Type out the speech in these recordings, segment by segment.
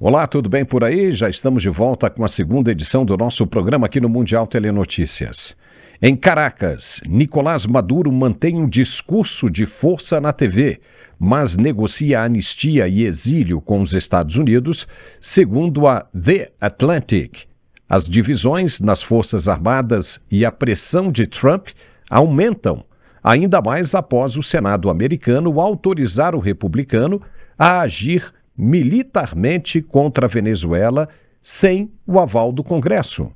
Olá, tudo bem por aí? Já estamos de volta com a segunda edição do nosso programa aqui no Mundial Telenotícias. Em Caracas, Nicolás Maduro mantém um discurso de força na TV, mas negocia anistia e exílio com os Estados Unidos, segundo a The Atlantic. As divisões nas Forças Armadas e a pressão de Trump aumentam, ainda mais após o Senado americano autorizar o republicano a agir militarmente contra a Venezuela sem o aval do Congresso.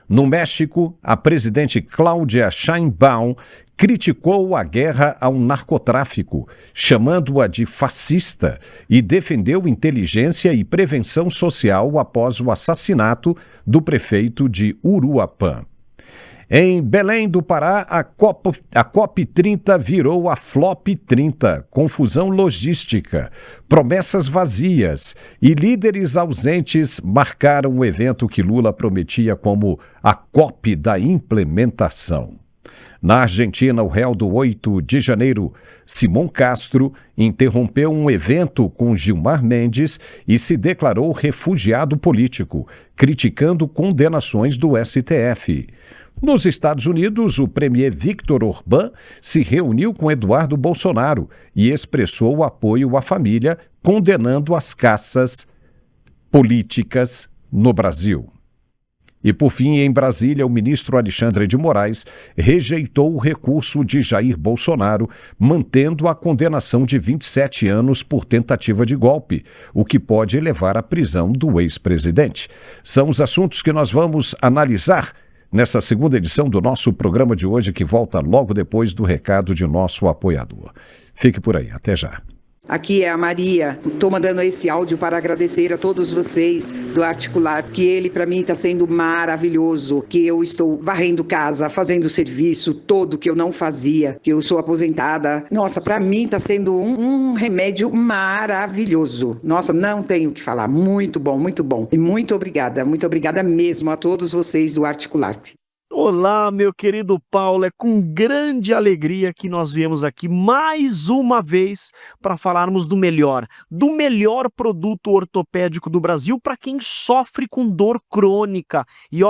No México, a presidente Claudia Sheinbaum criticou a guerra ao narcotráfico, chamando-a de fascista, e defendeu inteligência e prevenção social após o assassinato do prefeito de Uruapã. Em Belém do Pará, a COP30 virou a FLOP30, confusão logística, promessas vazias e líderes ausentes marcaram o evento que Lula prometia como a COP da implementação. Na Argentina, o réu do 8 de janeiro, Simón Castro, interrompeu um evento com Gilmar Mendes e se declarou refugiado político, criticando condenações do STF. Nos Estados Unidos, o premier Viktor Orbán se reuniu com Eduardo Bolsonaro e expressou apoio à família, condenando as caças políticas no Brasil. E, por fim, em Brasília, o ministro Alexandre de Moraes rejeitou o recurso de Jair Bolsonaro, mantendo a condenação de 27 anos por tentativa de golpe, o que pode levar à prisão do ex-presidente. São os assuntos que nós vamos analisar nessa segunda edição do nosso programa de hoje, que volta logo depois do recado de nosso apoiador. Fique por aí, até já. Aqui é a Maria, estou mandando esse áudio para agradecer a todos vocês do Articular, que ele para mim está sendo maravilhoso, que eu estou varrendo casa, fazendo o serviço todo que eu não fazia, que eu sou aposentada. Nossa, para mim está sendo um remédio maravilhoso. Nossa, não tenho o que falar, muito bom, muito bom. E muito obrigada mesmo a todos vocês do Articular. Olá, meu querido Paulo, é com grande alegria que nós viemos aqui mais uma vez para falarmos do melhor produto ortopédico do Brasil para quem sofre com dor crônica. E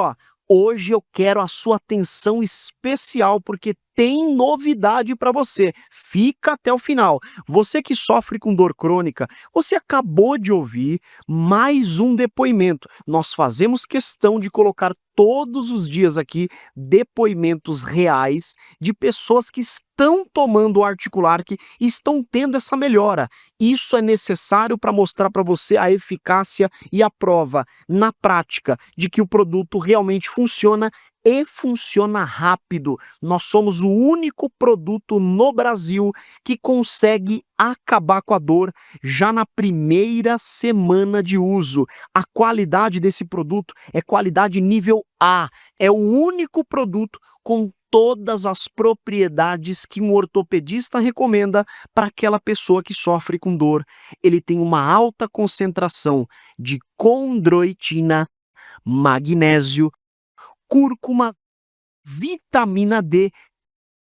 hoje eu quero a sua atenção especial porque tem novidade para você. Fica até o final. Você que sofre com dor crônica, você acabou de ouvir mais um depoimento. Nós fazemos questão de colocar todos os dias aqui depoimentos reais de pessoas que estão tomando o Articular, que estão tendo essa melhora. Isso é necessário para mostrar para você a eficácia e a prova na prática de que o produto realmente funciona e funciona rápido. Nós somos o único produto no Brasil que consegue acabar com a dor já na primeira semana de uso. A qualidade desse produto é qualidade nível A. É o único produto com todas as propriedades que um ortopedista recomenda para aquela pessoa que sofre com dor. Ele tem uma alta concentração de condroitina, magnésio, cúrcuma, vitamina D,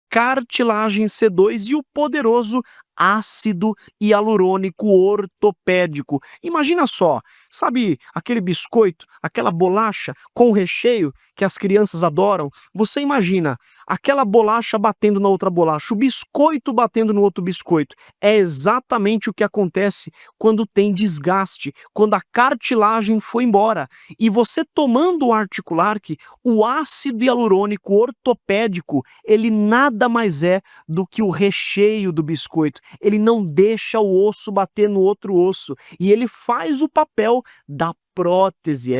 cartilagem C2 e o poderoso ácido hialurônico ortopédico. Imagina só, sabe aquele biscoito, aquela bolacha com recheio que as crianças adoram? Você imagina aquela bolacha batendo na outra bolacha, o biscoito batendo no outro biscoito. É exatamente o que acontece quando tem desgaste, quando a cartilagem foi embora. E você tomando o Articular, o ácido hialurônico ortopédico, ele nada mais é do que o recheio do biscoito. Ele não deixa o osso bater no outro osso e ele faz o papel da prótese.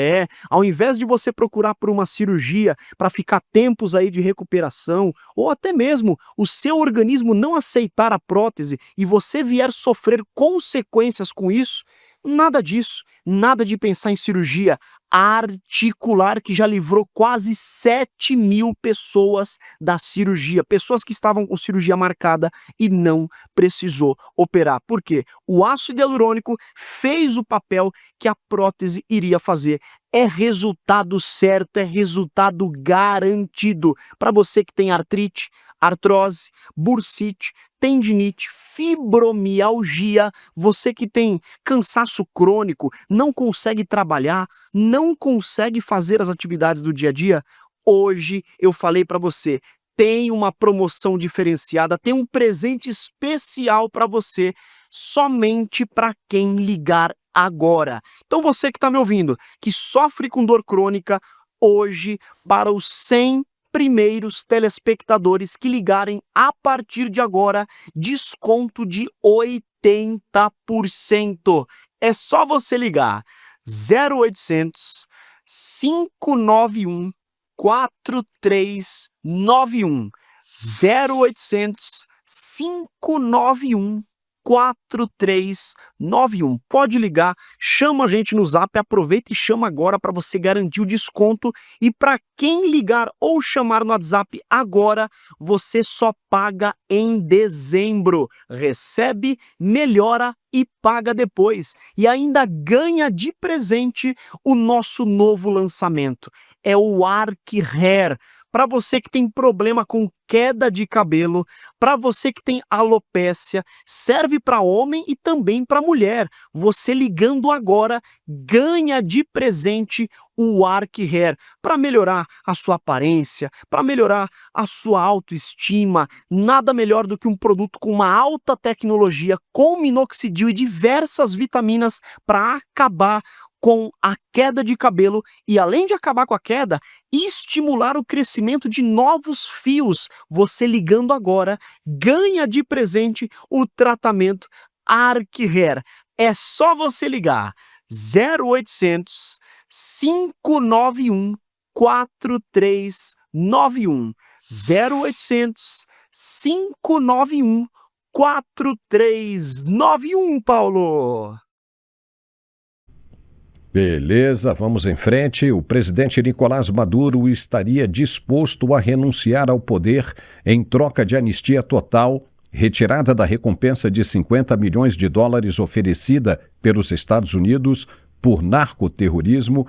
Ao invés de você procurar por uma cirurgia para ficar tempos aí de recuperação, ou até mesmo o seu organismo não aceitar a prótese e você vier sofrer consequências com isso, nada disso, nada de pensar em cirurgia. Articular, que já livrou quase 7.000 pessoas da cirurgia, pessoas que estavam com cirurgia marcada e não precisou operar. Por quê? O ácido hialurônico fez o papel que a prótese iria fazer. É resultado certo, é resultado garantido. Para você que tem artrite, artrose, bursite, tendinite, fibromialgia, você que tem cansaço crônico, não consegue trabalhar, não consegue fazer as atividades do dia a dia, hoje eu falei para você, tem uma promoção diferenciada, tem um presente especial para você, somente para quem ligar agora. Então você que está me ouvindo, que sofre com dor crônica, hoje, para os 100 primeiros telespectadores que ligarem a partir de agora, desconto de 80%. É só você ligar 0800 591 4391 0800 591 4391. Pode ligar, chama a gente no Zap, aproveita e chama agora para você garantir o desconto. E para quem ligar ou chamar no WhatsApp agora, você só paga em dezembro. Recebe, melhora e paga depois. E ainda ganha de presente o nosso novo lançamento. É o Arc Hair. Para você que tem problema com queda de cabelo, para você que tem alopécia, serve para homem e também para mulher. Você ligando agora, ganha de presente o Arc Hair para melhorar a sua aparência, para melhorar a sua autoestima. Nada melhor do que um produto com uma alta tecnologia, com minoxidil e diversas vitaminas para acabar com a queda de cabelo e, além de acabar com a queda, estimular o crescimento de novos fios. Você ligando agora, ganha de presente o tratamento Arc Hair. É só você ligar 0800 591 4391 0800 591 4391, Paulo. Beleza, vamos em frente. O presidente Nicolás Maduro estaria disposto a renunciar ao poder em troca de anistia total, retirada da recompensa de $50 milhões oferecida pelos Estados Unidos por narcoterrorismo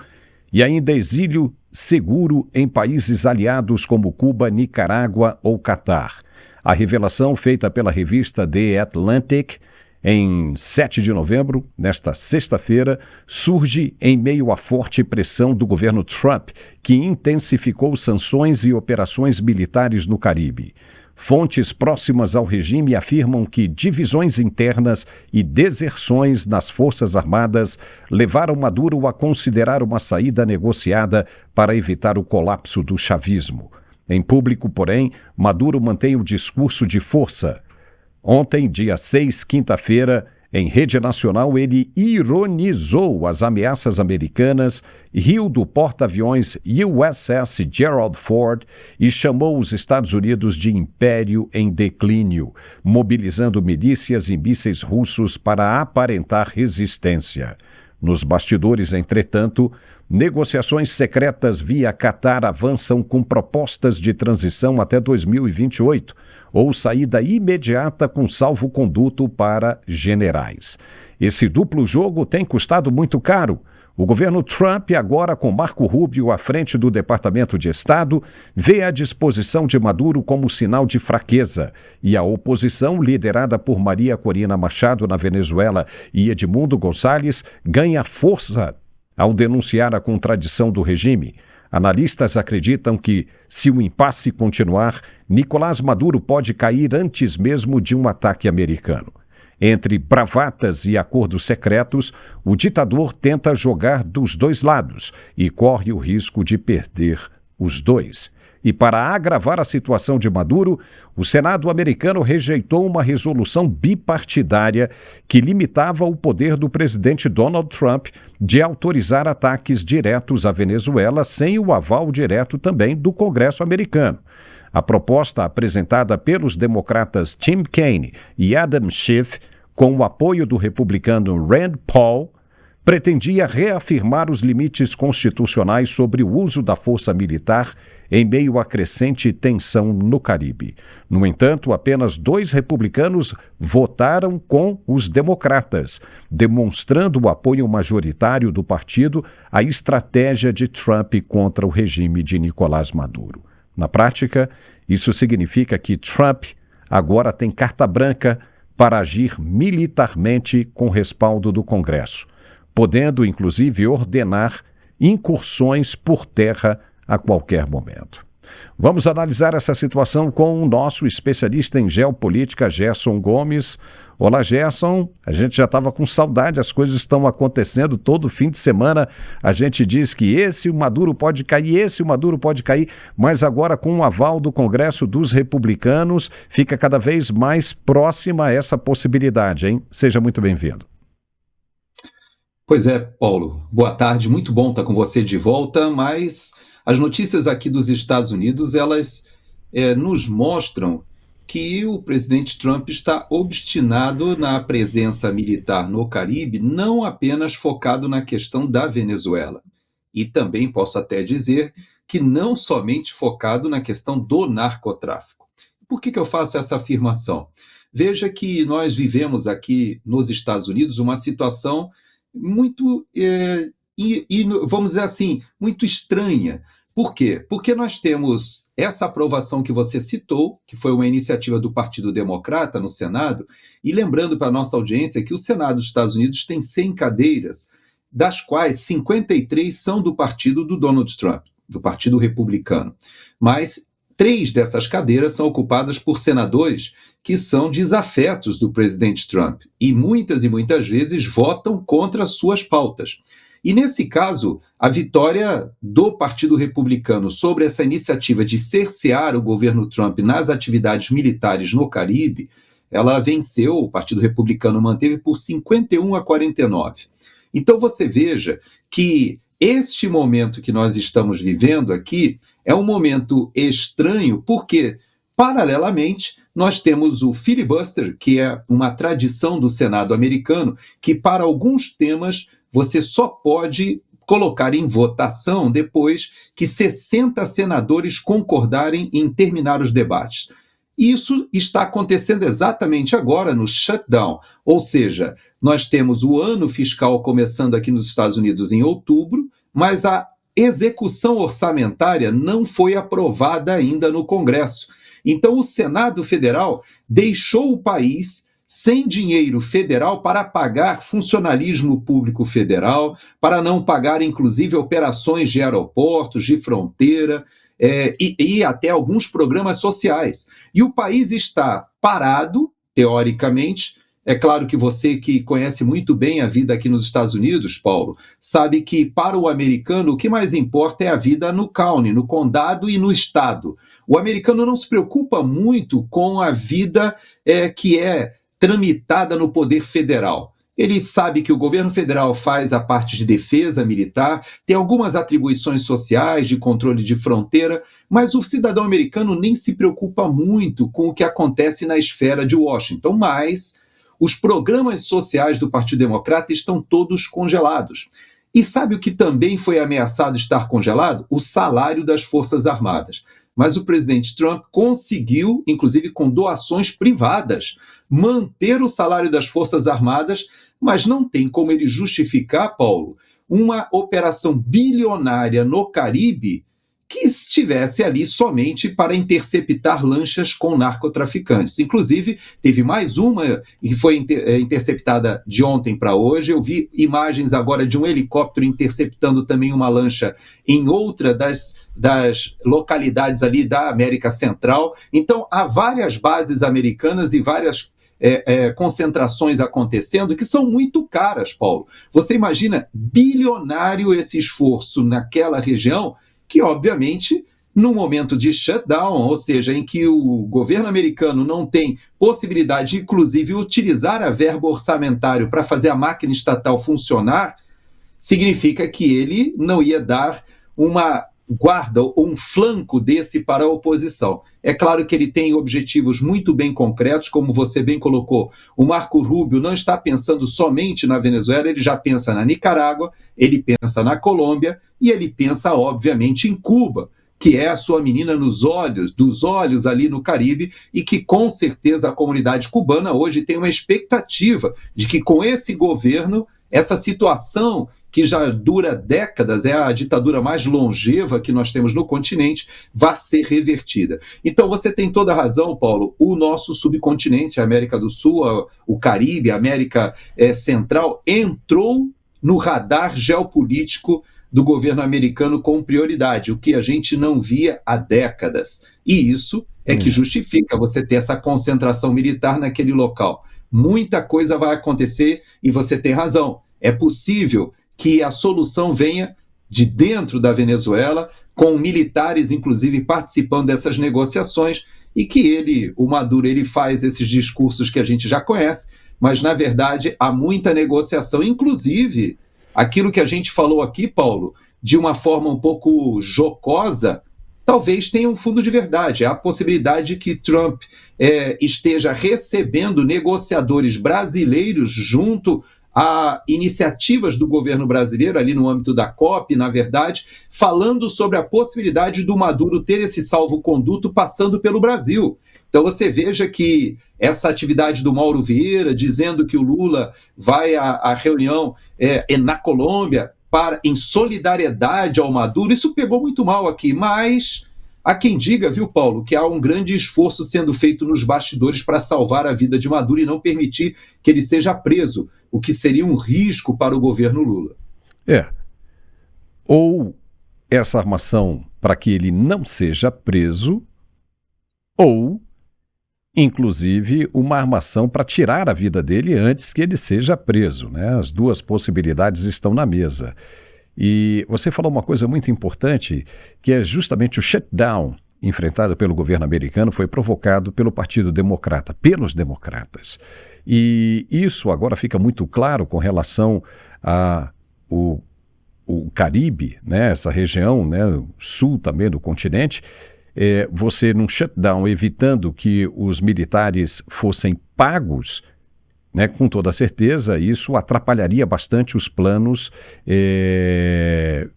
e ainda exílio seguro em países aliados como Cuba, Nicarágua ou Catar. A revelação feita pela revista The Atlantic em 7 de novembro, nesta sexta-feira, surge em meio à forte pressão do governo Trump, que intensificou sanções e operações militares no Caribe. Fontes próximas ao regime afirmam que divisões internas e deserções nas Forças Armadas levaram Maduro a considerar uma saída negociada para evitar o colapso do chavismo. Em público, porém, Maduro mantém o discurso de força. Ontem, dia 6, quinta-feira, em rede nacional, ele ironizou as ameaças americanas, riu do porta-aviões USS Gerald Ford e chamou os Estados Unidos de império em declínio, mobilizando milícias e mísseis russos para aparentar resistência. Nos bastidores, entretanto, negociações secretas via Catar avançam com propostas de transição até 2028, ou saída imediata com salvo-conduto para generais. Esse duplo jogo tem custado muito caro. O governo Trump, agora com Marco Rubio à frente do Departamento de Estado, vê a disposição de Maduro como sinal de fraqueza, e a oposição, liderada por Maria Corina Machado na Venezuela e Edmundo Gonçalves, ganha força ao denunciar a contradição do regime. Analistas acreditam que, se o impasse continuar, Nicolás Maduro pode cair antes mesmo de um ataque americano. Entre bravatas e acordos secretos, o ditador tenta jogar dos dois lados e corre o risco de perder os dois. E para agravar a situação de Maduro, o Senado americano rejeitou uma resolução bipartidária que limitava o poder do presidente Donald Trump de autorizar ataques diretos à Venezuela sem o aval direto também do Congresso americano. A proposta apresentada pelos democratas Tim Kaine e Adam Schiff, com o apoio do republicano Rand Paul, pretendia reafirmar os limites constitucionais sobre o uso da força militar em meio à crescente tensão no Caribe. No entanto, apenas 2 republicanos votaram com os democratas, demonstrando o apoio majoritário do partido à estratégia de Trump contra o regime de Nicolás Maduro. Na prática, isso significa que Trump agora tem carta branca para agir militarmente com respaldo do Congresso, podendo inclusive ordenar incursões por terra a qualquer momento. Vamos analisar essa situação com o nosso especialista em geopolítica, Gerson Gomes. Olá, Gerson. A gente já estava com saudade, as coisas estão acontecendo todo fim de semana. A gente diz que esse o Maduro pode cair, esse o Maduro pode cair, mas agora com o aval do Congresso dos Republicanos, fica cada vez mais próxima essa possibilidade, hein? Seja muito bem-vindo. Pois é, Paulo. Boa tarde, muito bom estar com você de volta, mas as notícias aqui dos Estados Unidos, elas nos mostram que o presidente Trump está obstinado na presença militar no Caribe, não apenas focado na questão da Venezuela. E também posso até dizer que não somente focado na questão do narcotráfico. Por que eu faço essa afirmação? Veja que nós vivemos aqui nos Estados Unidos uma situação muito, vamos dizer assim, muito estranha. Por quê? Porque nós temos essa aprovação que você citou, que foi uma iniciativa do Partido Democrata no Senado, e lembrando para a nossa audiência que o Senado dos Estados Unidos tem 100 cadeiras, das quais 53 são do partido do Donald Trump, do Partido Republicano. Mas 3 dessas cadeiras são ocupadas por senadores que são desafetos do presidente Trump e muitas vezes votam contra suas pautas. E nesse caso, a vitória do Partido Republicano sobre essa iniciativa de cercear o governo Trump nas atividades militares no Caribe, ela venceu, o Partido Republicano manteve por 51-49. Então você veja que este momento que nós estamos vivendo aqui é um momento estranho, porque, paralelamente, nós temos o filibuster, que é uma tradição do Senado americano, que para alguns temas você só pode colocar em votação depois que 60 senadores concordarem em terminar os debates. Isso está acontecendo exatamente agora no shutdown, ou seja, nós temos o ano fiscal começando aqui nos Estados Unidos em outubro, mas a execução orçamentária não foi aprovada ainda no Congresso. Então o Senado Federal deixou o país sem dinheiro federal para pagar funcionalismo público federal, para não pagar, inclusive, operações de aeroportos, de fronteira, e até alguns programas sociais. E o país está parado, teoricamente. É claro que você que conhece muito bem a vida aqui nos Estados Unidos, Paulo, sabe que para o americano o que mais importa é a vida no county, no condado e no estado. O americano não se preocupa muito com a vida que é tramitada no poder federal. Ele sabe que o governo federal faz a parte de defesa militar, tem algumas atribuições sociais, de controle de fronteira, mas o cidadão americano nem se preocupa muito com o que acontece na esfera de Washington, mas os programas sociais do Partido Democrata estão todos congelados. E sabe o que também foi ameaçado estar congelado? O salário das Forças Armadas. Mas o presidente Trump conseguiu, inclusive com doações privadas, manter o salário das Forças Armadas, mas não tem como ele justificar, Paulo, uma operação bilionária no Caribe que estivesse ali somente para interceptar lanchas com narcotraficantes. Inclusive, teve mais uma que foi interceptada de ontem para hoje. Eu vi imagens agora de um helicóptero interceptando também uma lancha em outra das localidades ali da América Central. Então, há várias bases americanas e várias concentrações acontecendo que são muito caras, Paulo. Você imagina bilionário esse esforço naquela região, que obviamente no momento de shutdown, ou seja, em que o governo americano não tem possibilidade de inclusive utilizar a verba orçamentária para fazer a máquina estatal funcionar, significa que ele não ia dar uma guarda ou um flanco desse para a oposição. É claro que ele tem objetivos muito bem concretos, como você bem colocou. O Marco Rubio não está pensando somente na Venezuela, ele já pensa na Nicarágua, ele pensa na Colômbia e ele pensa, obviamente, em Cuba, que é a sua menina dos olhos ali no Caribe, e que com certeza a comunidade cubana hoje tem uma expectativa de que com esse governo, essa situação que já dura décadas, é a ditadura mais longeva que nós temos no continente, vai ser revertida. Então você tem toda a razão, Paulo, o nosso subcontinente, a América do Sul, o Caribe, a América Central, entrou no radar geopolítico do governo americano com prioridade, o que a gente não via há décadas. E isso é que justifica você ter essa concentração militar naquele local. Muita coisa vai acontecer e você tem razão. É possível que a solução venha de dentro da Venezuela, com militares, inclusive, participando dessas negociações, e que o Maduro, ele faz esses discursos que a gente já conhece, mas, na verdade, há muita negociação, inclusive, aquilo que a gente falou aqui, Paulo, de uma forma um pouco jocosa, talvez tenha um fundo de verdade. Há a possibilidade de que Trump esteja recebendo negociadores brasileiros junto a iniciativas do governo brasileiro, ali no âmbito da COP, na verdade, falando sobre a possibilidade do Maduro ter esse salvo-conduto passando pelo Brasil. Então você veja que essa atividade do Mauro Vieira, dizendo que o Lula vai à reunião na Colômbia em solidariedade ao Maduro, isso pegou muito mal aqui, mas há quem diga, viu, Paulo, que há um grande esforço sendo feito nos bastidores para salvar a vida de Maduro e não permitir que ele seja preso, o que seria um risco para o governo Lula. Ou essa armação para que ele não seja preso, ou, inclusive, uma armação para tirar a vida dele antes que ele seja preso, né? As duas possibilidades estão na mesa. E você falou uma coisa muito importante, que é justamente o shutdown enfrentado pelo governo americano foi provocado pelo Partido Democrata, pelos democratas. E isso agora fica muito claro com relação ao Caribe, né, essa região, né, sul também do continente, você num shutdown evitando que os militares fossem pagos, né, com toda certeza isso atrapalharia bastante os planos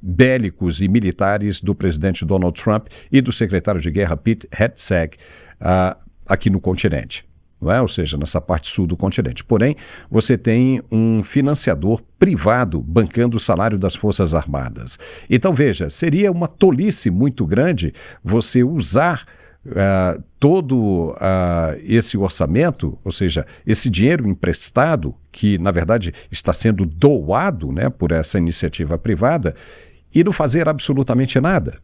bélicos e militares do presidente Donald Trump e do secretário de guerra Pete Hegseth aqui no continente. Não é? Ou seja, nessa parte sul do continente. Porém, você tem um financiador privado bancando o salário das Forças Armadas. Então, veja, seria uma tolice muito grande você usar todo esse orçamento, ou seja, esse dinheiro emprestado, que na verdade está sendo doado, né, por essa iniciativa privada, e não fazer absolutamente nada.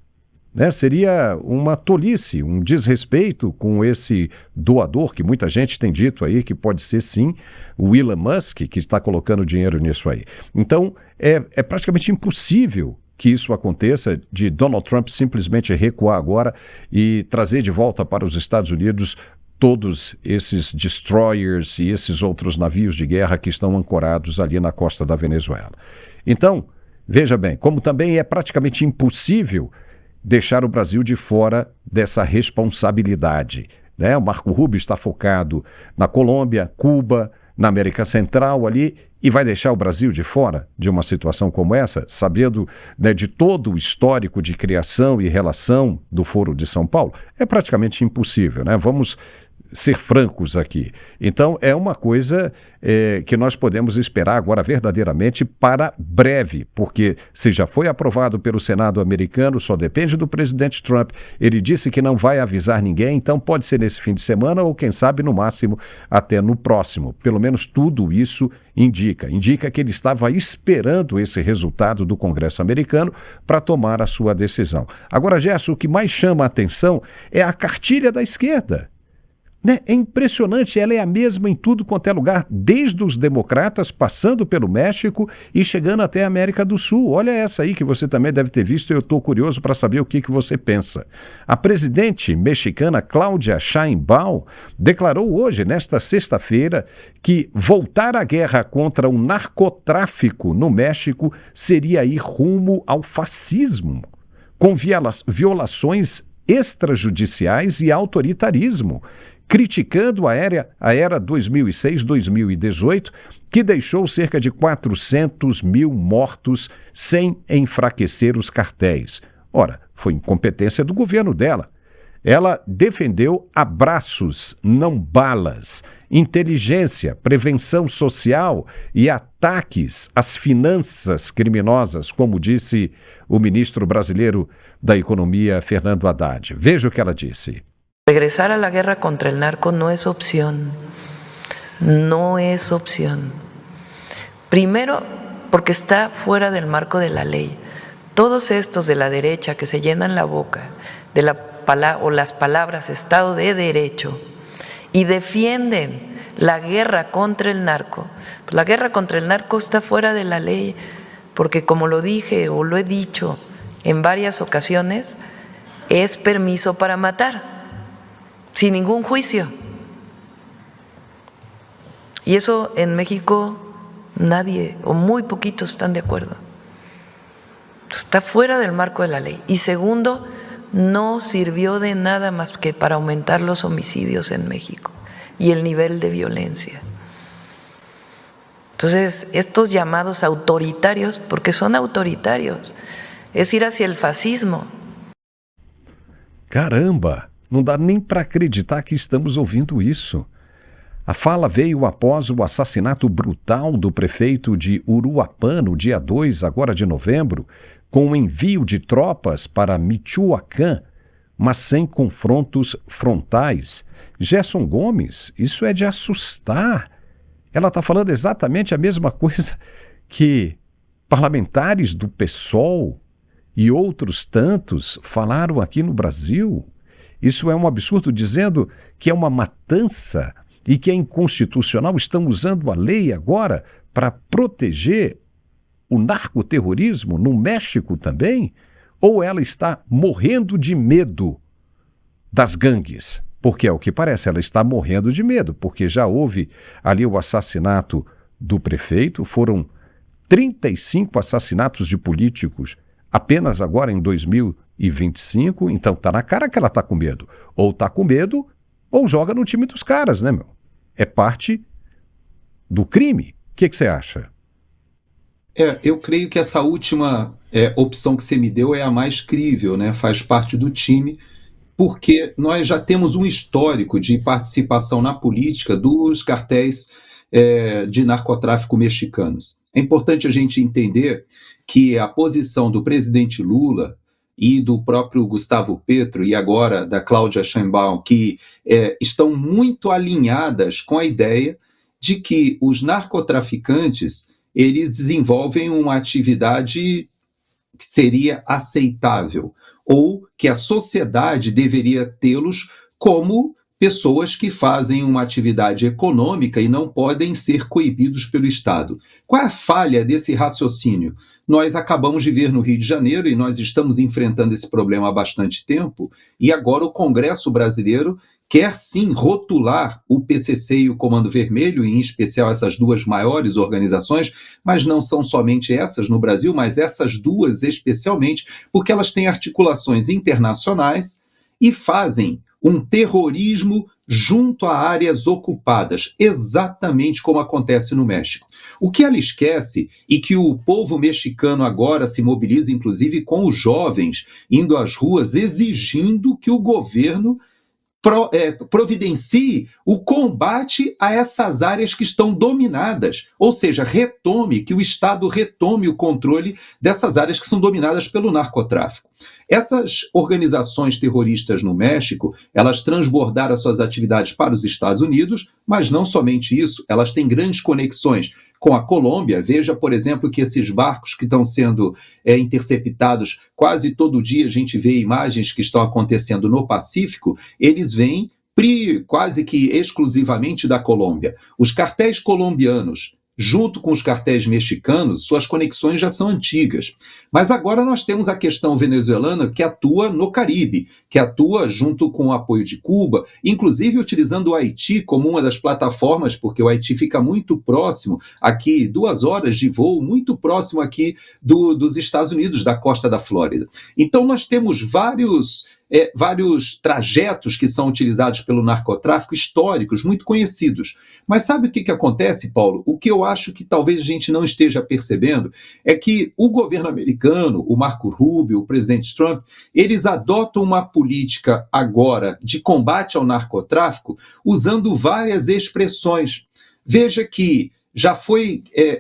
Né? Seria uma tolice, um desrespeito com esse doador, que muita gente tem dito aí que pode ser sim o Elon Musk, que está colocando dinheiro nisso aí. Então, é praticamente impossível que isso aconteça, de Donald Trump simplesmente recuar agora e trazer de volta para os Estados Unidos todos esses destroyers e esses outros navios de guerra que estão ancorados ali na costa da Venezuela. Então, veja bem, como também é praticamente impossível deixar o Brasil de fora dessa responsabilidade, né? O Marco Rubio está focado na Colômbia, Cuba, na América Central ali, e vai deixar o Brasil de fora de uma situação como essa, sabendo, né, de todo o histórico de criação e relação do Foro de São Paulo? É praticamente impossível, né? Vamos ser francos aqui. Então, é uma coisa que nós podemos esperar agora verdadeiramente para breve, porque se já foi aprovado pelo Senado americano, só depende do presidente Trump. Ele disse que não vai avisar ninguém, então pode ser nesse fim de semana ou, quem sabe, no máximo até no próximo. Pelo menos tudo isso indica que ele estava esperando esse resultado do Congresso americano para tomar a sua decisão. Agora, Gerson, o que mais chama a atenção é a cartilha da esquerda. Né? É impressionante, ela é a mesma em tudo quanto é lugar, desde os democratas, passando pelo México e chegando até a América do Sul. Olha essa aí que você também deve ter visto e eu estou curioso para saber o que você pensa. A presidente mexicana Claudia Sheinbaum declarou hoje, nesta sexta-feira, que voltar à guerra contra o narcotráfico no México seria ir rumo ao fascismo, com violações extrajudiciais e autoritarismo, criticando a era 2006-2018, que deixou cerca de 400 mil mortos sem enfraquecer os cartéis. Ora, foi incompetência do governo dela. Ela defendeu abraços, não balas, inteligência, prevenção social e ataques às finanças criminosas, como disse o ministro brasileiro da Economia, Fernando Haddad. Veja o que ela disse. Regresar a la guerra contra el narco no es opción. No es opción. Primero, porque está fuera del marco de la ley. Todos estos de la derecha que se llenan la boca de las palabras Estado de Derecho y defienden la guerra contra el narco, pues la guerra contra el narco está fuera de la ley, porque como lo dije o lo he dicho en varias ocasiones, es permiso para matar, sin ningún juicio. Y eso en México nadie o muy poquitos están de acuerdo. Está fuera del marco de la ley. Y segundo, no sirvió de nada más que para aumentar los homicidios en México y el nivel de violencia. Entonces, estos llamados autoritarios, porque son autoritarios, es ir hacia el fascismo. Caramba, não dá nem para acreditar que estamos ouvindo isso. A fala veio após o assassinato brutal do prefeito de Uruapã, no dia 2 agora de novembro, com o envio de tropas para Michoacán, mas sem confrontos frontais. Gerson Gomes, isso é de assustar. Ela está falando exatamente a mesma coisa que parlamentares do PSOL e outros tantos falaram aqui no Brasil. Isso é um absurdo, dizendo que é uma matança e que é inconstitucional. Estão usando a lei agora para proteger o narcoterrorismo no México também? Ou ela está morrendo de medo das gangues? Porque é o que parece, ela está morrendo de medo, porque já houve ali o assassinato do prefeito, foram 35 assassinatos de políticos apenas agora em 2025, então está na cara que ela está com medo. Ou está com medo, ou joga no time dos caras, né, meu? É parte do crime. O que você acha? Eu creio que essa última opção que você me deu é a mais crível, né? Faz parte do time, porque nós já temos um histórico de participação na política dos cartéis de narcotráfico mexicanos. É importante a gente entender que a posição do presidente Lula e do próprio Gustavo Petro e agora da Cláudia Sheinbaum, que estão muito alinhadas com a ideia de que os narcotraficantes eles desenvolvem uma atividade que seria aceitável, ou que a sociedade deveria tê-los como pessoas que fazem uma atividade econômica e não podem ser coibidos pelo Estado. Qual é a falha desse raciocínio? Nós acabamos de ver no Rio de Janeiro, e nós estamos enfrentando esse problema há bastante tempo, e agora o Congresso brasileiro quer sim rotular o PCC e o Comando Vermelho, em especial essas duas maiores organizações, mas não são somente essas no Brasil, mas essas duas especialmente, porque elas têm articulações internacionais e fazem um terrorismo junto a áreas ocupadas, exatamente como acontece no México. O que ela esquece, e que o povo mexicano agora se mobiliza, inclusive com os jovens, indo às ruas exigindo que o governo providencie o combate a essas áreas que estão dominadas, ou seja, que o Estado retome o controle dessas áreas que são dominadas pelo narcotráfico. Essas organizações terroristas no México, elas transbordaram suas atividades para os Estados Unidos, mas não somente isso, elas têm grandes conexões com a Colômbia. Veja, por exemplo, que esses barcos que estão sendo interceptados, quase todo dia a gente vê imagens que estão acontecendo no Pacífico, eles vêm quase que exclusivamente da Colômbia. Os cartéis colombianos, junto com os cartéis mexicanos, suas conexões já são antigas. Mas agora nós temos a questão venezuelana que atua no Caribe, que atua junto com o apoio de Cuba, inclusive utilizando o Haiti como uma das plataformas, porque o Haiti fica muito próximo, aqui 2 horas de voo, muito próximo aqui dos Estados Unidos, da costa da Flórida. Então nós temos vários vários trajetos que são utilizados pelo narcotráfico históricos, muito conhecidos. Mas sabe o que acontece, Paulo? O que eu acho que talvez a gente não esteja percebendo é que o governo americano, o Marco Rubio, o presidente Trump, eles adotam uma política agora de combate ao narcotráfico usando várias expressões. Veja que já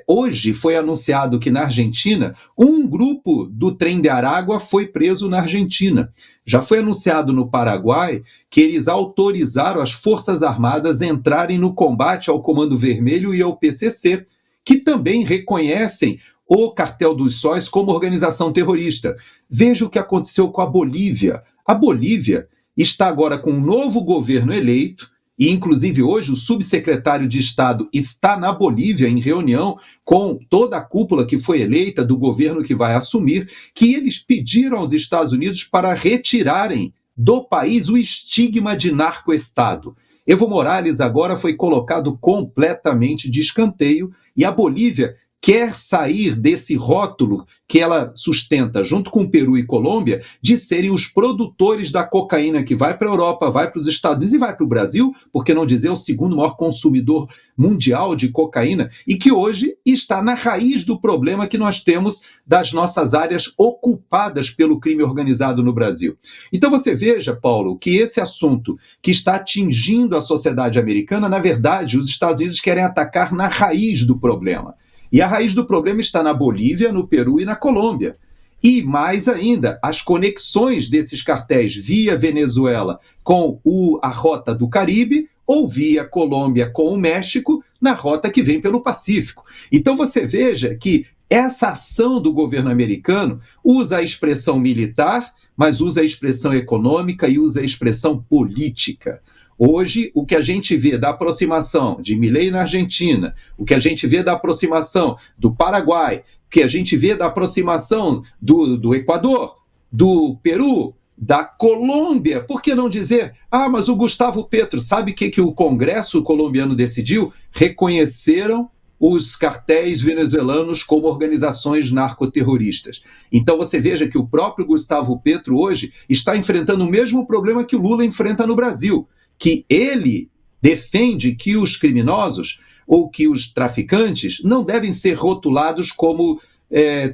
hoje foi anunciado que na Argentina, um grupo do Trem de Aragua foi preso na Argentina. Já foi anunciado no Paraguai que eles autorizaram as Forças Armadas a entrarem no combate ao Comando Vermelho e ao PCC, que também reconhecem o Cartel dos Sóis como organização terrorista. Veja o que aconteceu com a Bolívia. A Bolívia está agora com um novo governo eleito, e inclusive hoje o subsecretário de Estado está na Bolívia em reunião com toda a cúpula que foi eleita do governo que vai assumir, que eles pediram aos Estados Unidos para retirarem do país o estigma de narcoestado. Evo Morales agora foi colocado completamente de escanteio e a Bolívia quer sair desse rótulo que ela sustenta, junto com Peru e Colômbia, de serem os produtores da cocaína que vai para a Europa, vai para os Estados Unidos e vai para o Brasil, por que não dizer o segundo maior consumidor mundial de cocaína, e que hoje está na raiz do problema que nós temos das nossas áreas ocupadas pelo crime organizado no Brasil. Então você veja, Paulo, que esse assunto que está atingindo a sociedade americana, na verdade, os Estados Unidos querem atacar na raiz do problema. E a raiz do problema está na Bolívia, no Peru e na Colômbia. E mais ainda, as conexões desses cartéis via Venezuela com a rota do Caribe ou via Colômbia com o México na rota que vem pelo Pacífico. Então você veja que essa ação do governo americano usa a expressão militar, mas usa a expressão econômica e usa a expressão política. Hoje, o que a gente vê da aproximação de Milei na Argentina, o que a gente vê da aproximação do Paraguai, o que a gente vê da aproximação do Equador, do Peru, da Colômbia, por que não dizer, mas o Gustavo Petro, sabe o que o Congresso colombiano decidiu? Reconheceram os cartéis venezuelanos como organizações narcoterroristas. Então você veja que o próprio Gustavo Petro hoje está enfrentando o mesmo problema que o Lula enfrenta no Brasil, que ele defende que os criminosos ou que os traficantes não devem ser rotulados como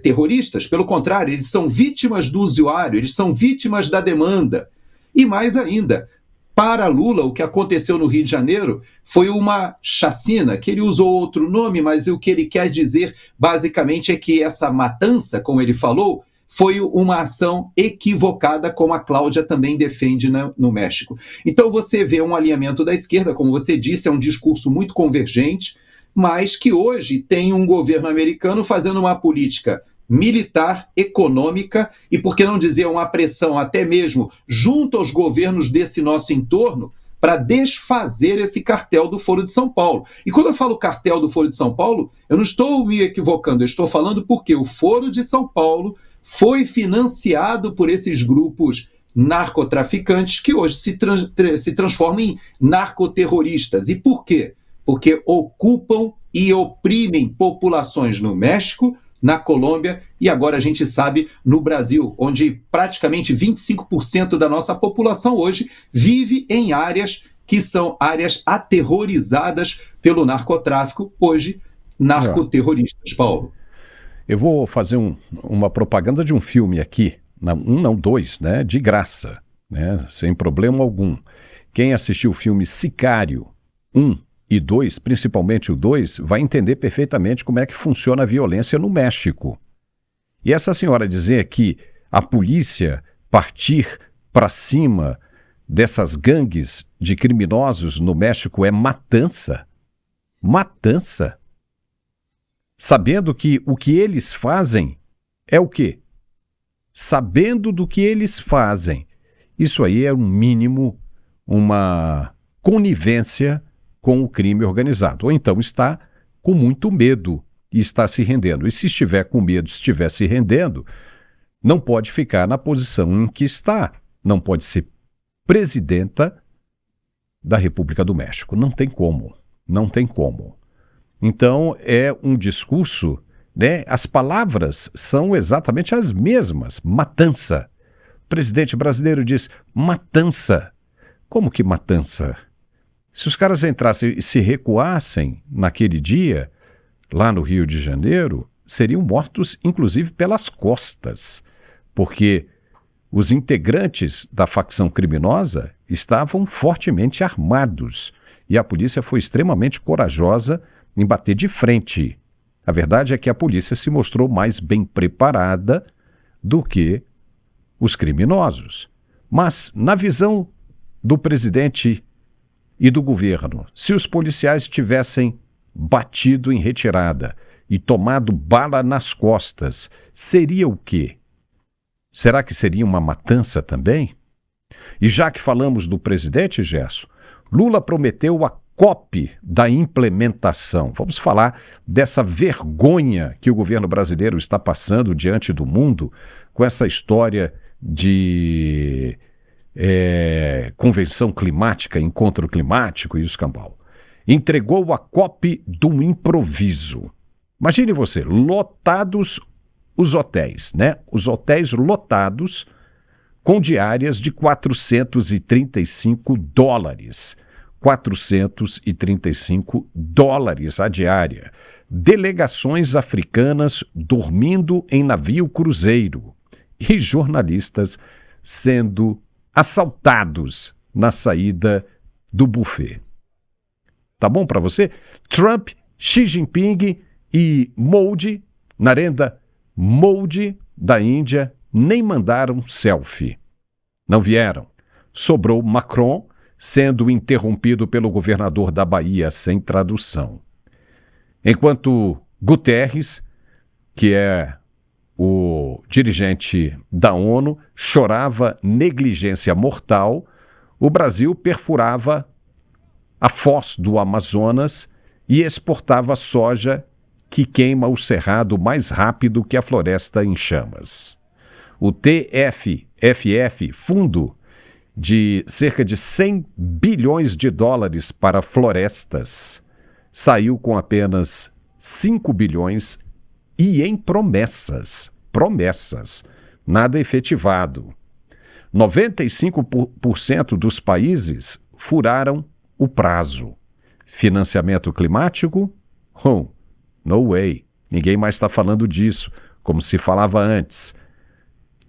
terroristas. Pelo contrário, eles são vítimas do usuário, eles são vítimas da demanda. E mais ainda, para Lula, o que aconteceu no Rio de Janeiro foi uma chacina, que ele usou outro nome, mas o que ele quer dizer basicamente é que essa matança, como ele falou, foi uma ação equivocada, como a Cláudia também defende no México. Então você vê um alinhamento da esquerda, como você disse, é um discurso muito convergente, mas que hoje tem um governo americano fazendo uma política militar, econômica e, por que não dizer, uma pressão até mesmo junto aos governos desse nosso entorno para desfazer esse cartel do Foro de São Paulo. E quando eu falo cartel do Foro de São Paulo, eu não estou me equivocando, eu estou falando porque o Foro de São Paulo foi financiado por esses grupos narcotraficantes que hoje se transformam em narcoterroristas. E por quê? Porque ocupam e oprimem populações no México, na Colômbia e agora a gente sabe no Brasil, onde praticamente 25% da nossa população hoje vive em áreas que são áreas aterrorizadas pelo narcotráfico, hoje narcoterroristas, Paulo. Eu vou fazer uma propaganda de um filme aqui, dois, né, de graça, né, sem problema algum. Quem assistiu o filme Sicário 1 e 2, principalmente o 2, vai entender perfeitamente como é que funciona a violência no México. E essa senhora dizer que a polícia partir para cima dessas gangues de criminosos no México é matança. Matança. Sabendo que o que eles fazem é o quê? Sabendo do que eles fazem. Isso aí é, no mínimo, uma conivência com o crime organizado. Ou então está com muito medo e está se rendendo. E se estiver com medo, estiver se rendendo, não pode ficar na posição em que está. Não pode ser presidenta da República do México. Não tem como. Não tem como. Então, é um discurso, né? As palavras são exatamente as mesmas. Matança. presidente brasileiro diz matança. Como que matança? Se os caras entrassem e se recuassem naquele dia, lá no Rio de Janeiro, seriam mortos inclusive pelas costas, porque os integrantes da facção criminosa estavam fortemente armados e a polícia foi extremamente corajosa em bater de frente. A verdade é que a polícia se mostrou mais bem preparada do que os criminosos. Mas, na visão do presidente e do governo, se os policiais tivessem batido em retirada e tomado bala nas costas, seria o quê? Será que seria uma matança também? E já que falamos do presidente, Gerson, Lula prometeu a COP da implementação. Vamos falar dessa vergonha que o governo brasileiro está passando diante do mundo com essa história de convenção climática, encontro climático e o escambau. Entregou a COP do improviso. Imagine você, lotados os hotéis, né? Os hotéis lotados com diárias de $435. $435 a diária. Delegações africanas dormindo em navio cruzeiro e jornalistas sendo assaltados na saída do buffet. Tá bom para você? Trump, Xi Jinping e Modi, Narendra Modi da Índia, nem mandaram selfie. Não vieram. Sobrou Macron sendo interrompido pelo governador da Bahia sem tradução. Enquanto Guterres, que é o dirigente da ONU, chorava negligência mortal, o Brasil perfurava a foz do Amazonas e exportava soja que queima o cerrado mais rápido que a floresta em chamas. O TFFF, fundo de cerca de 100 bilhões de dólares para florestas, saiu com apenas 5 bilhões e em promessas, nada efetivado. 95% dos países furaram o prazo. Financiamento climático? No way. Ninguém mais está falando disso, como se falava antes.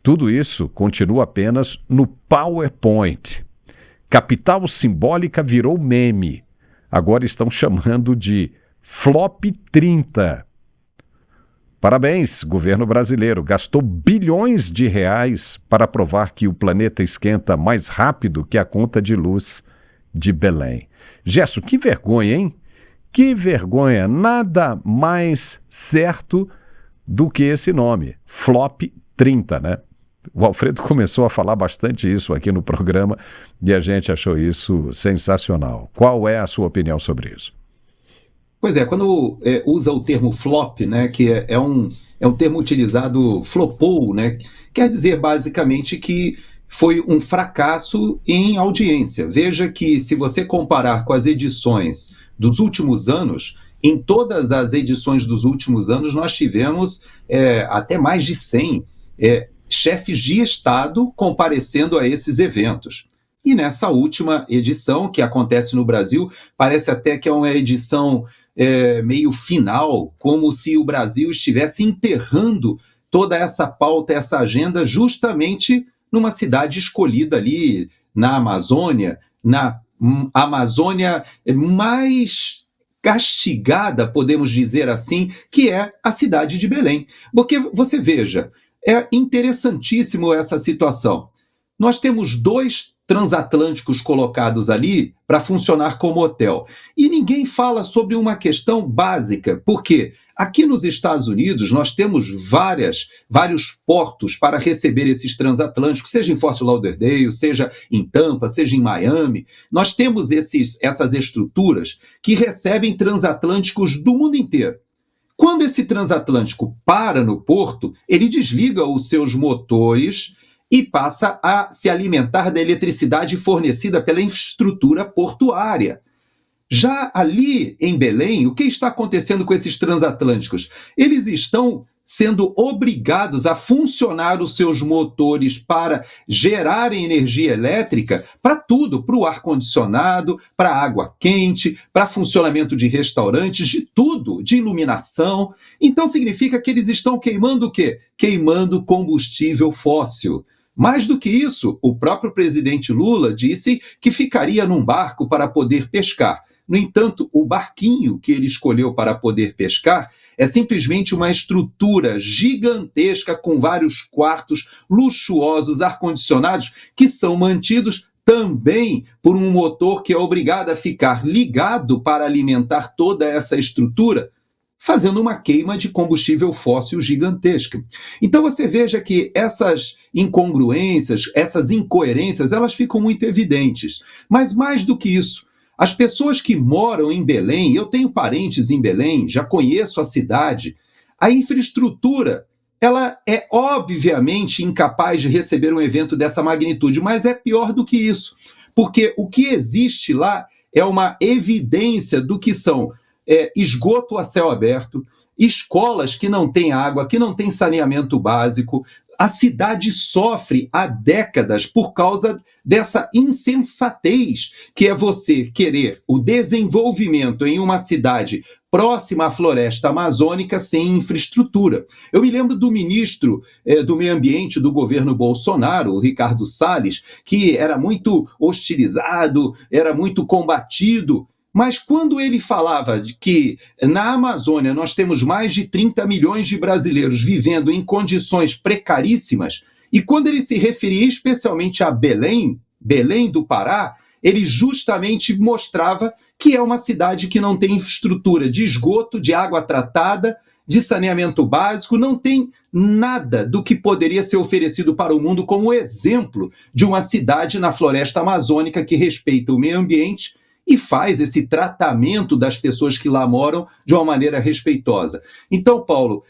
Tudo isso continua apenas no PowerPoint. Capital simbólica virou meme. Agora estão chamando de Flop 30. Parabéns, governo brasileiro. Gastou bilhões de reais para provar que o planeta esquenta mais rápido que a conta de luz de Belém. Gerson, que vergonha, hein? Que vergonha. Nada mais certo do que esse nome. Flop 30, né? O Alfredo começou a falar bastante isso aqui no programa e a gente achou isso sensacional. Qual é a sua opinião sobre isso? Pois é, quando usa o termo flop, né, que é um termo utilizado, flopou, né, quer dizer basicamente que foi um fracasso em audiência. Veja que se você comparar com as edições dos últimos anos, em todas as edições dos últimos anos nós tivemos até mais de 100 chefes de Estado comparecendo a esses eventos. E nessa última edição, que acontece no Brasil, parece até que é uma edição meio final, como se o Brasil estivesse enterrando toda essa pauta, essa agenda, justamente numa cidade escolhida ali na Amazônia mais castigada, podemos dizer assim, que é a cidade de Belém. Porque você veja, é interessantíssimo essa situação. Nós temos 2 transatlânticos colocados ali para funcionar como hotel. E ninguém fala sobre uma questão básica, porque aqui nos Estados Unidos nós temos vários portos para receber esses transatlânticos, seja em Fort Lauderdale, seja em Tampa, seja em Miami. Nós temos essas estruturas que recebem transatlânticos do mundo inteiro. Quando esse transatlântico para no porto, ele desliga os seus motores e passa a se alimentar da eletricidade fornecida pela infraestrutura portuária. Já ali em Belém, o que está acontecendo com esses transatlânticos? Eles estão sendo obrigados a funcionar os seus motores para gerarem energia elétrica para tudo, para o ar-condicionado, para a água quente, para funcionamento de restaurantes, de tudo, de iluminação. Então significa que eles estão queimando o quê? Queimando combustível fóssil. Mais do que isso, o próprio presidente Lula disse que ficaria num barco para poder pescar. No entanto, o barquinho que ele escolheu para poder pescar é simplesmente uma estrutura gigantesca com vários quartos luxuosos, ar-condicionados, que são mantidos também por um motor que é obrigado a ficar ligado para alimentar toda essa estrutura, fazendo uma queima de combustível fóssil gigantesca. Então você veja que essas incongruências, essas incoerências, elas ficam muito evidentes. Mas mais do que isso, as pessoas que moram em Belém, eu tenho parentes em Belém, já conheço a cidade, a infraestrutura, ela é obviamente incapaz de receber um evento dessa magnitude, mas é pior do que isso, porque o que existe lá é uma evidência do que são esgoto a céu aberto, escolas que não têm água, que não têm saneamento básico. A cidade sofre há décadas por causa dessa insensatez, que é você querer o desenvolvimento em uma cidade próxima à floresta amazônica sem infraestrutura. Eu me lembro do ministro do Meio Ambiente do governo Bolsonaro, o Ricardo Salles, que era muito hostilizado, era muito combatido. Mas quando ele falava de que na Amazônia nós temos mais de 30 milhões de brasileiros vivendo em condições precaríssimas, e quando ele se referia especialmente a Belém, Belém do Pará, ele justamente mostrava que é uma cidade que não tem infraestrutura de esgoto, de água tratada, de saneamento básico, não tem nada do que poderia ser oferecido para o mundo como exemplo de uma cidade na floresta amazônica que respeita o meio ambiente e faz esse tratamento das pessoas que lá moram de uma maneira respeitosa. Então, Paulo,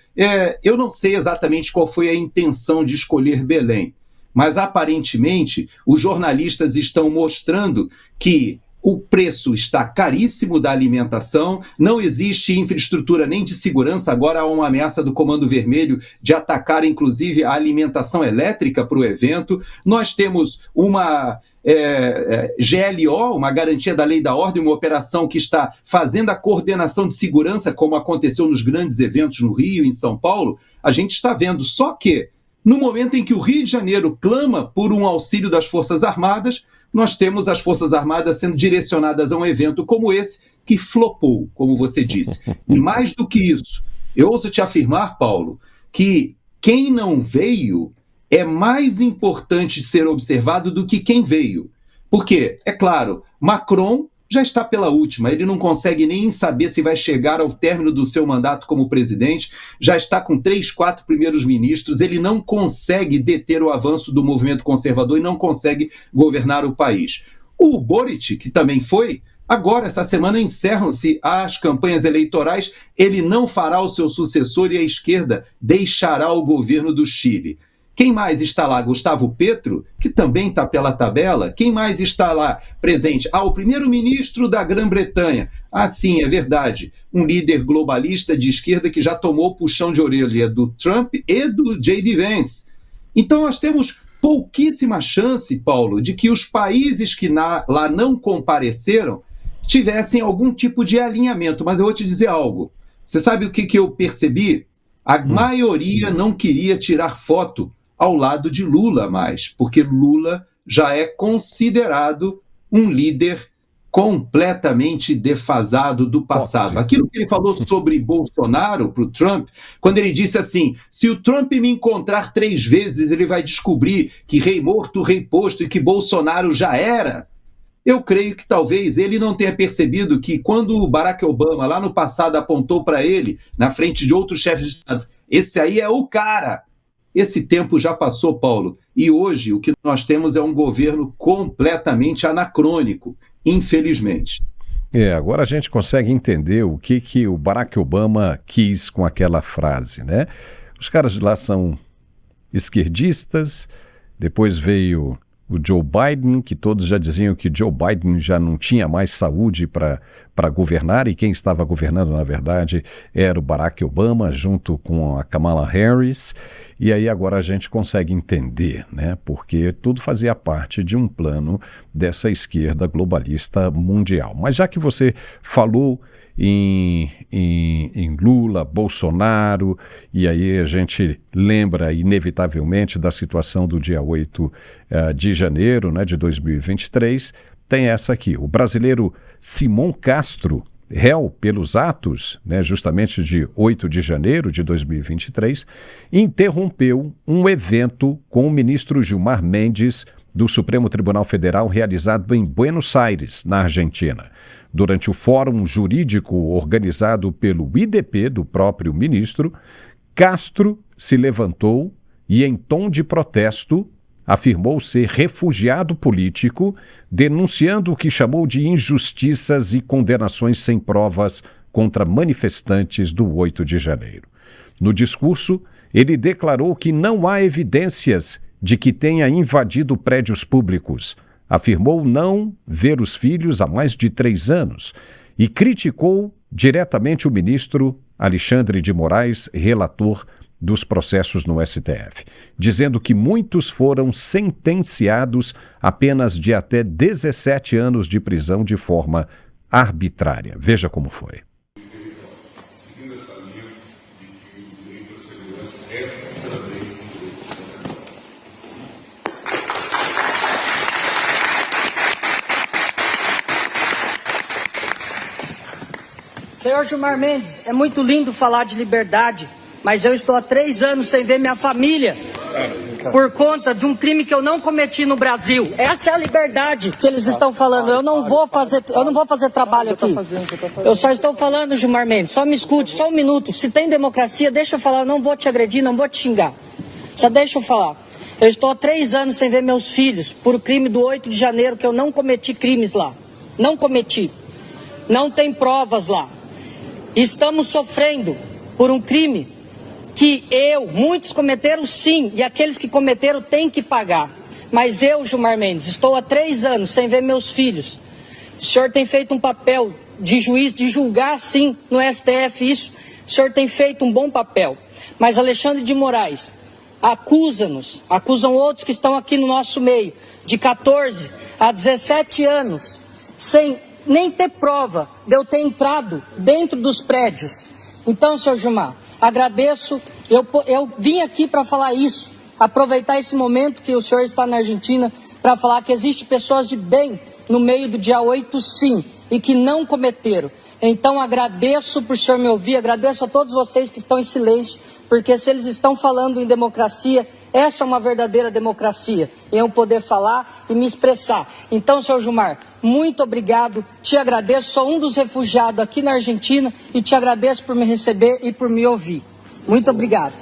eu não sei exatamente qual foi a intenção de escolher Belém, mas aparentemente os jornalistas estão mostrando que o preço está caríssimo da alimentação, não existe infraestrutura nem de segurança, agora há uma ameaça do Comando Vermelho de atacar inclusive a alimentação elétrica para o evento. Nós temos uma GLO, uma garantia da lei da ordem, uma operação que está fazendo a coordenação de segurança, como aconteceu nos grandes eventos no Rio e em São Paulo. A gente está vendo, só que no momento em que o Rio de Janeiro clama por um auxílio das Forças Armadas, nós temos as Forças Armadas sendo direcionadas a um evento como esse, que flopou, como você disse. E mais do que isso, eu ouso te afirmar, Paulo, que quem não veio é mais importante ser observado do que quem veio. Porque, é claro, Macron já está pela última, ele não consegue nem saber se vai chegar ao término do seu mandato como presidente, já está com 3, 4 primeiros ministros, ele não consegue deter o avanço do movimento conservador e não consegue governar o país. O Boric, que também foi, agora, essa semana, encerram-se as campanhas eleitorais, ele não fará o seu sucessor e a esquerda deixará o governo do Chile. Quem mais está lá? Gustavo Petro, que também está pela tabela. Quem mais está lá presente? O primeiro-ministro da Grã-Bretanha. Sim, é verdade. Um líder globalista de esquerda que já tomou puxão de orelha do Trump e do J.D. Vance. Então nós temos pouquíssima chance, Paulo, de que os países que lá não compareceram tivessem algum tipo de alinhamento. Mas eu vou te dizer algo. Você sabe o que eu percebi? A maioria não queria tirar foto ao lado de Lula mais, porque Lula já é considerado um líder completamente defasado do passado. Aquilo que ele falou sobre Bolsonaro para o Trump, quando ele disse assim, se o Trump me encontrar 3 vezes, ele vai descobrir que rei morto, rei posto e que Bolsonaro já era. Eu creio que talvez ele não tenha percebido que quando o Barack Obama, lá no passado, apontou para ele, na frente de outros chefes de Estado, esse aí é o cara. Esse tempo já passou, Paulo, e hoje o que nós temos é um governo completamente anacrônico, infelizmente. Agora a gente consegue entender o que o Barack Obama quis com aquela frase, né? Os caras de lá são esquerdistas, depois veio o Joe Biden, que todos já diziam que Joe Biden já não tinha mais saúde para governar, e quem estava governando, na verdade, era o Barack Obama, junto com a Kamala Harris. E aí agora a gente consegue entender, né? Porque tudo fazia parte de um plano dessa esquerda globalista mundial. Mas já que você falou em Lula, Bolsonaro, e aí a gente lembra inevitavelmente da situação do dia 8 de janeiro, né, de 2023, tem essa aqui: o brasileiro Simão Castro, réu pelos atos, né, justamente de 8 de janeiro de 2023, interrompeu um evento com o ministro Gilmar Mendes do Supremo Tribunal Federal realizado em Buenos Aires, na Argentina. Durante o fórum jurídico organizado pelo IDP do próprio ministro, Castro se levantou e, em tom de protesto, afirmou ser refugiado político, denunciando o que chamou de injustiças e condenações sem provas contra manifestantes do 8 de janeiro. No discurso, ele declarou que não há evidências de que tenha invadido prédios públicos, afirmou não ver os filhos há mais de 3 anos e criticou diretamente o ministro Alexandre de Moraes, relator dos processos no STF, dizendo que muitos foram sentenciados apenas de até 17 anos de prisão de forma arbitrária. Veja como foi. Senhor Gilmar Mendes, é muito lindo falar de liberdade, mas eu estou há 3 anos sem ver minha família por conta de um crime que eu não cometi no Brasil. Essa é a liberdade que eles estão falando. Eu não vou fazer trabalho aqui. Eu só estou falando, Gilmar Mendes, só me escute, só um minuto. Se tem democracia, deixa eu falar. Eu não vou te agredir, não vou te xingar. Só deixa eu falar. Eu estou há 3 anos sem ver meus filhos por crime do 8 de janeiro, que eu não cometi crimes lá. Não cometi. Não tem provas lá. Estamos sofrendo por um crime que muitos cometeram sim, e aqueles que cometeram têm que pagar. Mas eu, Gilmar Mendes, estou há 3 anos sem ver meus filhos. O senhor tem feito um papel de juiz, de julgar sim no STF isso. O senhor tem feito um bom papel. Mas Alexandre de Moraes acusam outros que estão aqui no nosso meio, de 14 a 17 anos, sem nem ter prova de eu ter entrado dentro dos prédios. Então, senhor Gilmar, agradeço, eu vim aqui para falar isso, aproveitar esse momento que o senhor está na Argentina, para falar que existem pessoas de bem no meio do dia 8, sim, e que não cometeram. Então, agradeço por o senhor me ouvir, agradeço a todos vocês que estão em silêncio, porque se eles estão falando em democracia, essa é uma verdadeira democracia, eu poder falar e me expressar. Então, senhor Gilmar, muito obrigado, te agradeço, sou um dos refugiados aqui na Argentina e te agradeço por me receber e por me ouvir. Muito obrigado.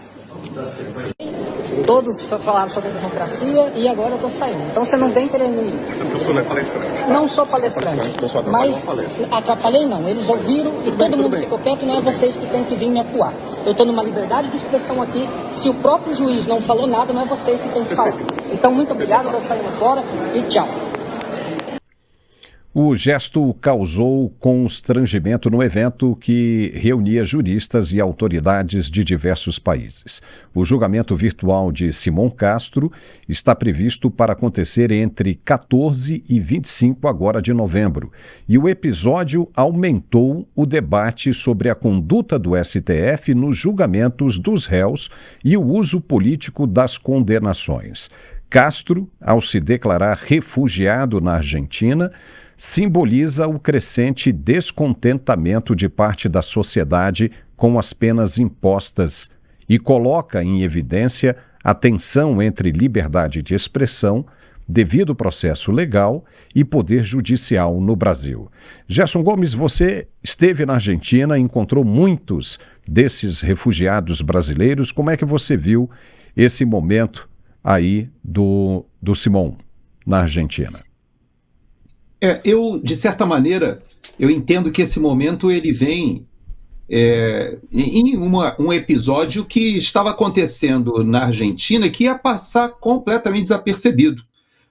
Todos falaram sobre democracia e agora eu estou saindo. Então você não vem querendo ir. Eu sou palestrante. Não sou palestrante. Mas atrapalhei não. Eles ouviram e todo mundo ficou quieto. Não é vocês que têm que vir me acuar. Eu estou numa liberdade de expressão aqui. Se o próprio juiz não falou nada, não é vocês que têm que falar. Então muito obrigado, eu estou saindo fora e tchau. O gesto causou constrangimento no evento que reunia juristas e autoridades de diversos países. O julgamento virtual de Simão Castro está previsto para acontecer entre 14 e 25 agora de novembro, e o episódio aumentou o debate sobre a conduta do STF nos julgamentos dos réus e o uso político das condenações. Castro, ao se declarar refugiado na Argentina, simboliza o crescente descontentamento de parte da sociedade com as penas impostas e coloca em evidência a tensão entre liberdade de expressão, devido processo legal e poder judicial no Brasil. Gerson Gomes, você esteve na Argentina, encontrou muitos desses refugiados brasileiros. Como é que você viu esse momento aí do Simão na Argentina? De certa maneira, eu entendo que esse momento ele vem em um episódio que estava acontecendo na Argentina que ia passar completamente desapercebido.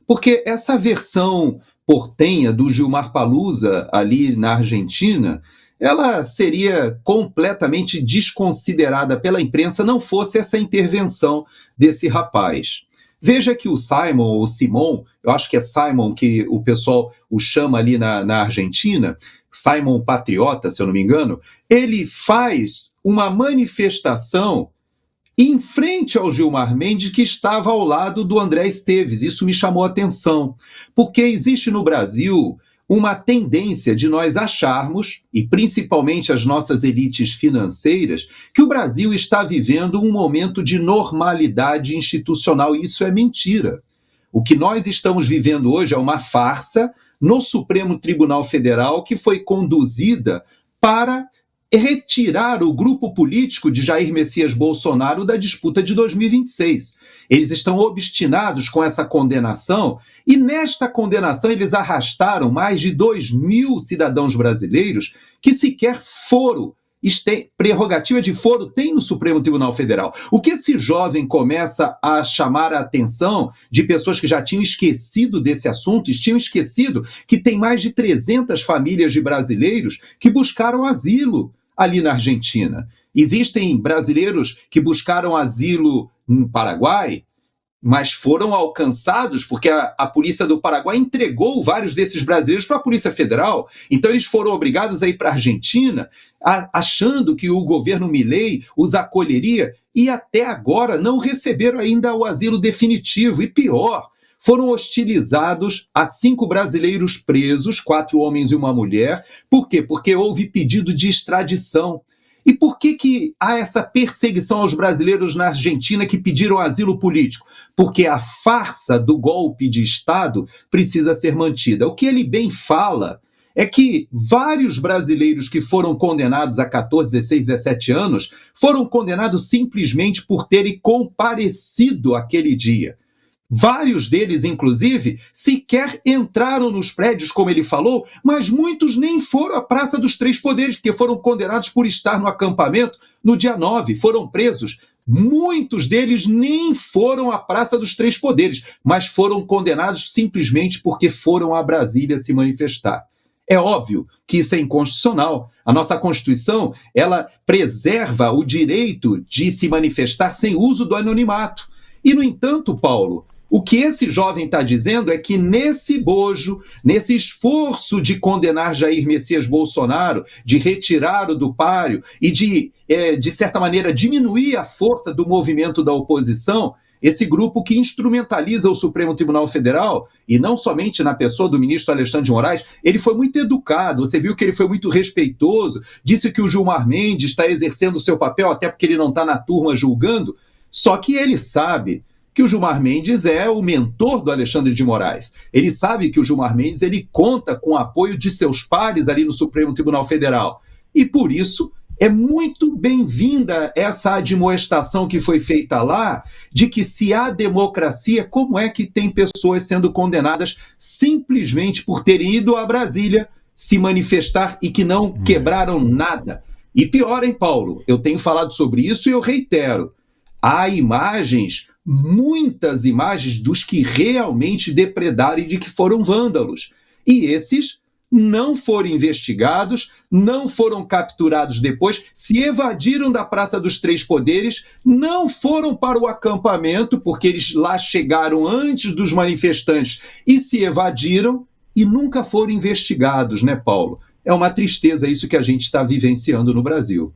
Porque essa versão portenha do Gilmar Palusa ali na Argentina, ela seria completamente desconsiderada pela imprensa não fosse essa intervenção desse rapaz. Veja que o Simon, ou Simon, eu acho que é Simon que o pessoal o chama ali na Argentina, Simon Patriota, se eu não me engano, ele faz uma manifestação em frente ao Gilmar Mendes, que estava ao lado do André Esteves. Isso me chamou a atenção, porque existe no Brasil uma tendência de nós acharmos, e principalmente as nossas elites financeiras, que o Brasil está vivendo um momento de normalidade institucional, e isso é mentira. O que nós estamos vivendo hoje é uma farsa no Supremo Tribunal Federal que foi conduzida para retirar o grupo político de Jair Messias Bolsonaro da disputa de 2026. Eles estão obstinados com essa condenação e nesta condenação eles arrastaram mais de 2.000 cidadãos brasileiros que sequer foro, prerrogativa de foro tem no Supremo Tribunal Federal. O que esse jovem começa a chamar a atenção de pessoas que já tinham esquecido desse assunto, tinham esquecido que tem mais de 300 famílias de brasileiros que buscaram asilo ali na Argentina. Existem brasileiros que buscaram asilo no Paraguai, mas foram alcançados porque a polícia do Paraguai entregou vários desses brasileiros para a Polícia Federal. Então eles foram obrigados a ir para a Argentina, achando que o governo Milei os acolheria, e até agora não receberam ainda o asilo definitivo. E pior, foram hostilizados a 5 brasileiros presos, 4 homens e uma mulher. Por quê? Porque houve pedido de extradição. E por que há essa perseguição aos brasileiros na Argentina que pediram asilo político? Porque a farsa do golpe de Estado precisa ser mantida. O que ele bem fala é que vários brasileiros que foram condenados a 14, 16, 17 anos foram condenados simplesmente por terem comparecido aquele dia. Vários deles, inclusive, sequer entraram nos prédios, como ele falou, mas muitos nem foram à Praça dos Três Poderes, porque foram condenados por estar no acampamento no dia 9, foram presos. Muitos deles nem foram à Praça dos Três Poderes, mas foram condenados simplesmente porque foram a Brasília se manifestar. É óbvio que isso é inconstitucional. A nossa Constituição, ela preserva o direito de se manifestar sem uso do anonimato. E, no entanto, Paulo, o que esse jovem está dizendo é que nesse bojo, nesse esforço de condenar Jair Messias Bolsonaro, de retirá-lo do páreo e de certa maneira, diminuir a força do movimento da oposição, esse grupo que instrumentaliza o Supremo Tribunal Federal, e não somente na pessoa do ministro Alexandre de Moraes, ele foi muito educado, você viu que ele foi muito respeitoso, disse que o Gilmar Mendes está exercendo o seu papel, até porque ele não está na turma julgando, só que ele sabe que o Gilmar Mendes é o mentor do Alexandre de Moraes. Ele sabe que o Gilmar Mendes ele conta com o apoio de seus pares ali no Supremo Tribunal Federal. E por isso é muito bem-vinda essa admoestação que foi feita lá de que se há democracia, como é que tem pessoas sendo condenadas simplesmente por terem ido a Brasília se manifestar e que não quebraram nada? E pior, hein, Paulo? Eu tenho falado sobre isso e eu reitero. Há imagens, muitas imagens dos que realmente depredaram e de que foram vândalos. E esses não foram investigados, não foram capturados depois, se evadiram da Praça dos Três Poderes, não foram para o acampamento, porque eles lá chegaram antes dos manifestantes e se evadiram e nunca foram investigados, né, Paulo? É uma tristeza isso que a gente está vivenciando no Brasil.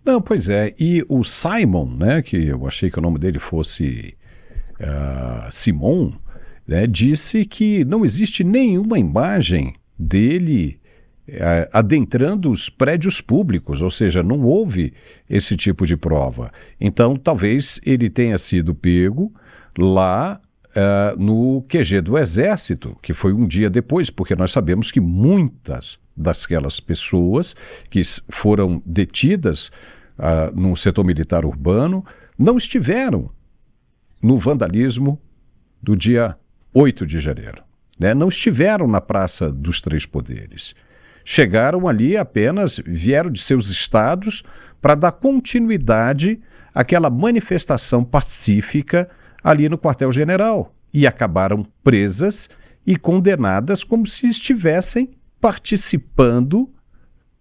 Não, pois é, e o Simon, né, que eu achei que o nome dele fosse Simon, né, disse que não existe nenhuma imagem dele adentrando os prédios públicos, ou seja, não houve esse tipo de prova. Então, talvez ele tenha sido pego lá no QG do Exército, que foi um dia depois, porque nós sabemos que muitas daquelas pessoas que foram detidas no setor militar urbano não estiveram no vandalismo do dia 8 de janeiro. Né? Não estiveram na Praça dos Três Poderes. Chegaram ali apenas, vieram de seus estados para dar continuidade àquela manifestação pacífica ali no quartel-general. e acabaram presas e condenadas como se estivessem participando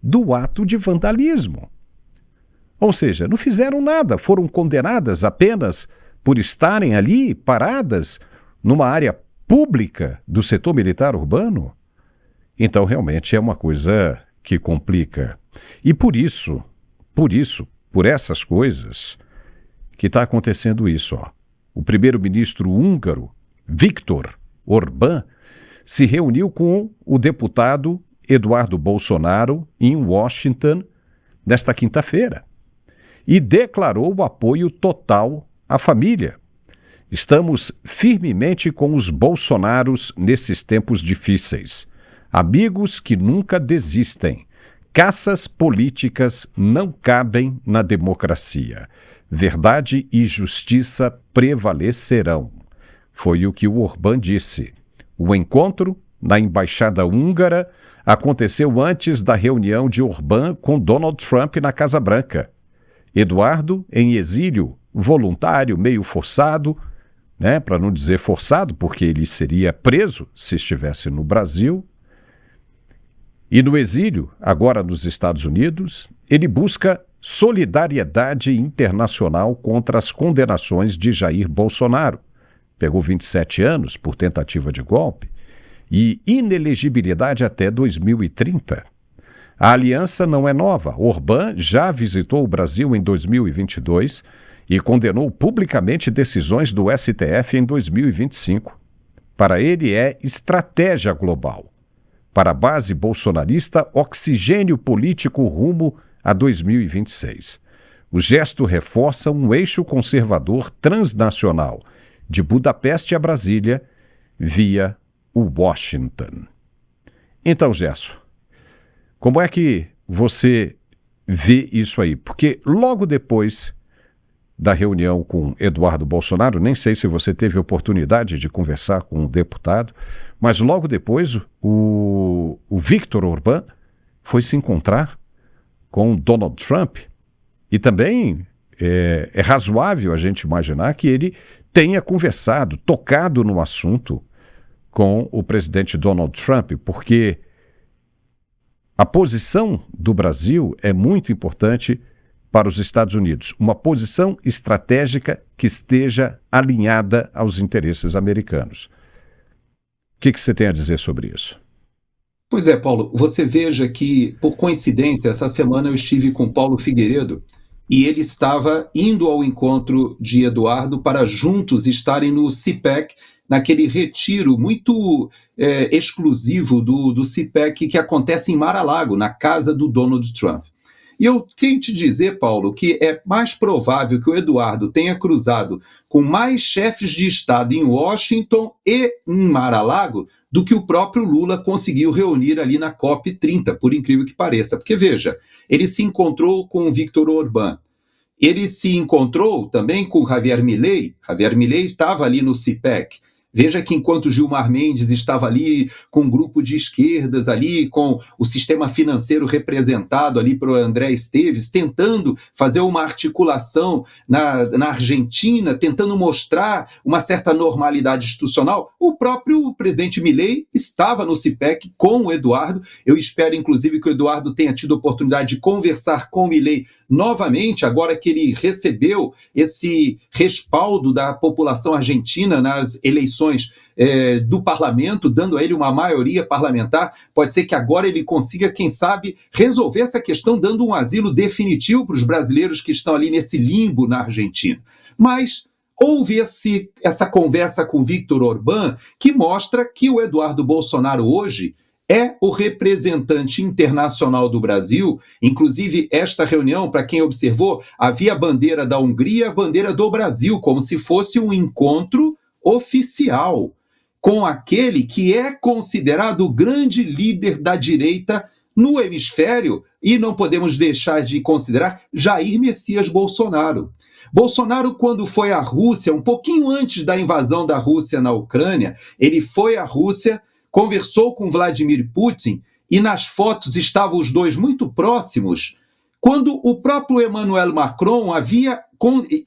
do ato de vandalismo. Ou seja, não fizeram nada, foram condenadas apenas por estarem ali paradas numa área pública do setor militar urbano. Então, realmente é uma coisa que complica. E por essas coisas, que está acontecendo isso. O primeiro-ministro húngaro, Viktor Orbán, se reuniu com o deputado Eduardo Bolsonaro em Washington nesta quinta-feira e declarou o apoio total à família. Estamos firmemente com os Bolsonaros nesses tempos difíceis. Amigos que nunca desistem. Caças políticas não cabem na democracia. Verdade e justiça prevalecerão. Foi o que o Orbán disse. O encontro na embaixada húngara aconteceu antes da reunião de Orbán com Donald Trump na Casa Branca. Eduardo, em exílio, voluntário, meio forçado, para não dizer forçado, porque ele seria preso se estivesse no Brasil. E no exílio, agora nos Estados Unidos, ele busca solidariedade internacional contra as condenações de Jair Bolsonaro. Pegou 27 anos por tentativa de golpe e inelegibilidade até 2030. A aliança não é nova. Orbán já visitou o Brasil em 2022 e condenou publicamente decisões do STF em 2025. Para ele é estratégia global. Para a base bolsonarista, oxigênio político rumo a 2026. O gesto reforça um eixo conservador transnacional, de Budapeste a Brasília, via o Washington. Então, Gerson, como é que você vê isso aí? Porque logo depois da reunião com Eduardo Bolsonaro, nem sei se você teve oportunidade de conversar com um deputado, mas logo depois o Viktor Orbán foi se encontrar com Donald Trump e também é razoável a gente imaginar que ele tenha conversado, tocado no assunto com o presidente Donald Trump, porque a posição do Brasil é muito importante para os Estados Unidos, uma posição estratégica que esteja alinhada aos interesses americanos. O que você tem a dizer sobre isso? Pois é, Paulo, você veja que, por coincidência, essa semana eu estive com Paulo Figueiredo e ele estava indo ao encontro de Eduardo para juntos estarem no CPEC, naquele retiro muito exclusivo do CPEC que acontece em Mar-a-Lago, na casa do Donald Trump. E eu tenho que te dizer, Paulo, que é mais provável que o Eduardo tenha cruzado com mais chefes de Estado em Washington e em Mar-a-Lago do que o próprio Lula conseguiu reunir ali na COP30, por incrível que pareça. Porque, veja, ele se encontrou com o Viktor Orbán, ele se encontrou também com Javier Milei. Javier Milei estava ali no CPEC. Veja que enquanto Gilmar Mendes estava ali com um grupo de esquerdas, ali com o sistema financeiro representado ali por André Esteves, tentando fazer uma articulação na Argentina, tentando mostrar uma certa normalidade institucional, o próprio presidente Milei estava no CPEC com o Eduardo. Eu espero, inclusive, que o Eduardo tenha tido a oportunidade de conversar com o Milei novamente, agora que ele recebeu esse respaldo da população argentina nas eleições do parlamento, dando a ele uma maioria parlamentar. Pode ser que agora ele consiga, quem sabe, resolver essa questão, dando um asilo definitivo para os brasileiros que estão ali nesse limbo na Argentina. Mas houve essa conversa com Viktor Orbán que mostra que o Eduardo Bolsonaro hoje é o representante internacional do Brasil. Inclusive, esta reunião, para quem observou, havia a bandeira da Hungria, a bandeira do Brasil, como se fosse um encontro oficial com aquele que é considerado o grande líder da direita no hemisfério, e não podemos deixar de considerar Jair Messias Bolsonaro. Bolsonaro, quando foi à Rússia, um pouquinho antes da invasão da Rússia na Ucrânia, ele foi à Rússia, conversou com Vladimir Putin, e nas fotos estavam os dois muito próximos, quando o próprio Emmanuel Macron havia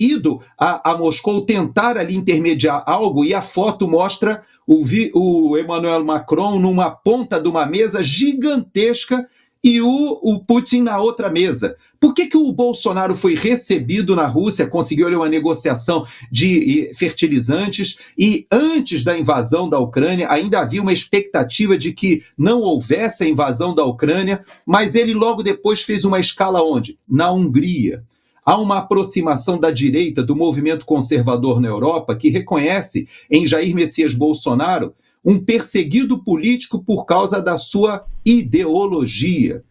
ido a Moscou tentar ali intermediar algo, e a foto mostra o Emmanuel Macron numa ponta de uma mesa gigantesca e o Putin na outra mesa. Por que o Bolsonaro foi recebido na Rússia, conseguiu ali uma negociação de fertilizantes, e antes da invasão da Ucrânia ainda havia uma expectativa de que não houvesse a invasão da Ucrânia, mas ele logo depois fez uma escala onde? Na Hungria. Há uma aproximação da direita, do movimento conservador na Europa, que reconhece em Jair Messias Bolsonaro um perseguido político por causa da sua ideologia.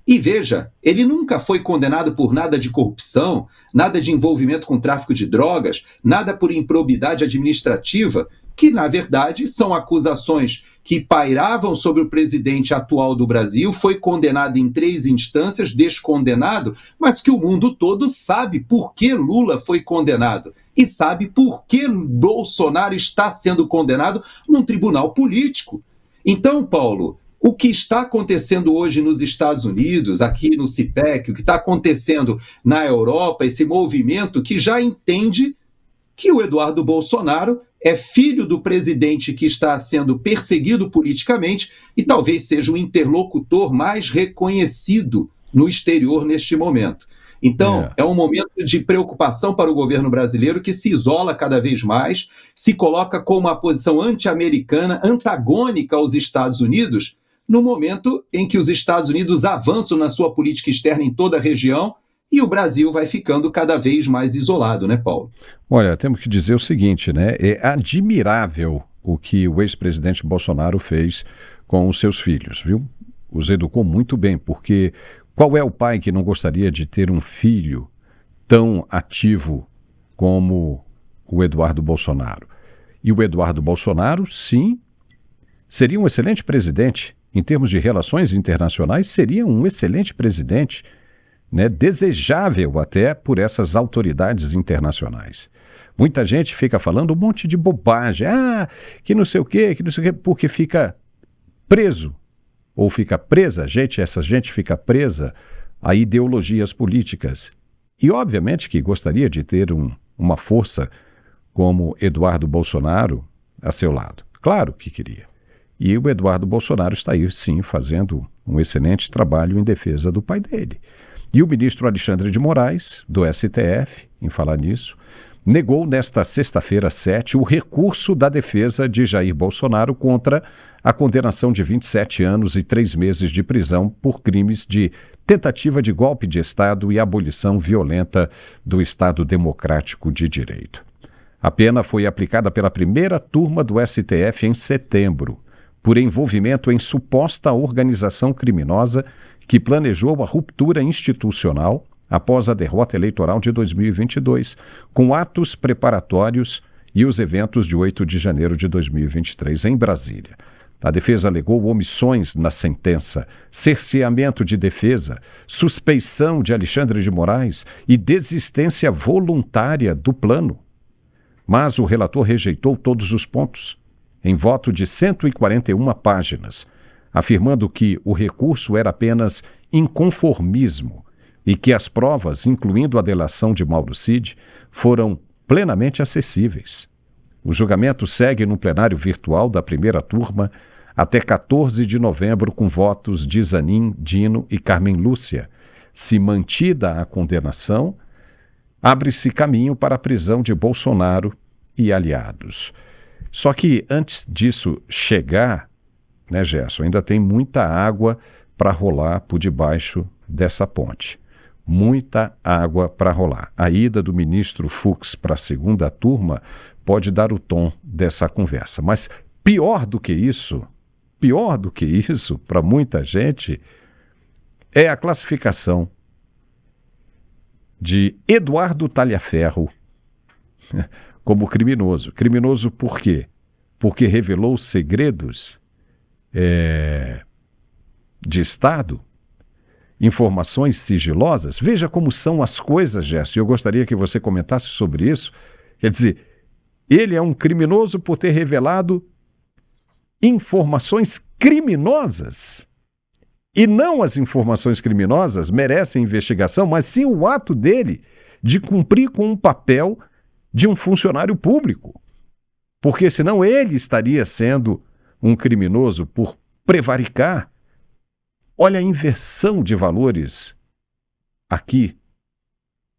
E veja, ele nunca foi condenado por nada de corrupção, nada de envolvimento com tráfico de drogas, nada por improbidade administrativa, que, na verdade, são acusações que pairavam sobre o presidente atual do Brasil, foi condenado em 3 instâncias, descondenado, mas que o mundo todo sabe por que Lula foi condenado e sabe por que Bolsonaro está sendo condenado num tribunal político. Então, Paulo, o que está acontecendo hoje nos Estados Unidos, aqui no CIPEC, o que está acontecendo na Europa, esse movimento que já entende que o Eduardo Bolsonaro é filho do presidente que está sendo perseguido politicamente e talvez seja o interlocutor mais reconhecido no exterior neste momento. Então, é um momento de preocupação para o governo brasileiro, que se isola cada vez mais, se coloca com uma posição anti-americana, antagônica aos Estados Unidos, no momento em que os Estados Unidos avançam na sua política externa em toda a região, e o Brasil vai ficando cada vez mais isolado, né, Paulo? Olha, temos que dizer o seguinte, né? É admirável o que o ex-presidente Bolsonaro fez com os seus filhos, viu? Os educou muito bem, porque qual é o pai que não gostaria de ter um filho tão ativo como o Eduardo Bolsonaro? E o Eduardo Bolsonaro, sim, seria um excelente presidente. Em termos de relações internacionais, seria um excelente presidente, né, desejável até por essas autoridades internacionais. Muita gente fica falando um monte de bobagem, que não sei o quê, porque fica preso, ou fica presa, essa gente fica presa a ideologias políticas. E obviamente que gostaria de ter uma força como Eduardo Bolsonaro a seu lado. Claro que queria. E o Eduardo Bolsonaro está aí, sim, fazendo um excelente trabalho em defesa do pai dele. E o ministro Alexandre de Moraes, do STF, em falar nisso, negou nesta sexta-feira 7 o recurso da defesa de Jair Bolsonaro contra a condenação de 27 anos e 3 meses de prisão por crimes de tentativa de golpe de Estado e abolição violenta do Estado Democrático de Direito. A pena foi aplicada pela primeira turma do STF em setembro, por envolvimento em suposta organização criminosa que planejou a ruptura institucional após a derrota eleitoral de 2022, com atos preparatórios e os eventos de 8 de janeiro de 2023 em Brasília. A defesa alegou omissões na sentença, cerceamento de defesa, suspeição de Alexandre de Moraes e desistência voluntária do plano. Mas o relator rejeitou todos os pontos, em voto de 141 páginas, afirmando que o recurso era apenas inconformismo e que as provas, incluindo a delação de Mauro Cid, foram plenamente acessíveis. O julgamento segue no plenário virtual da primeira turma até 14 de novembro com votos de Zanin, Dino e Carmen Lúcia. Se mantida a condenação, abre-se caminho para a prisão de Bolsonaro e aliados. Só que antes disso chegar, né, Gerson, ainda tem muita água para rolar por debaixo dessa ponte. Muita água para rolar. A ida do ministro Fux para a segunda turma pode dar o tom dessa conversa. Mas pior do que isso, para muita gente, é a classificação de Eduardo Talhaferro como criminoso. Criminoso por quê? Porque revelou segredos de Estado, informações sigilosas. Veja como são as coisas, Gerson. Eu gostaria que você comentasse sobre isso. Quer dizer, ele é um criminoso por ter revelado informações criminosas. E não as informações criminosas merecem investigação, mas sim o ato dele de cumprir com um papel de um funcionário público. Porque senão ele estaria sendo um criminoso por prevaricar. Olha a inversão de valores aqui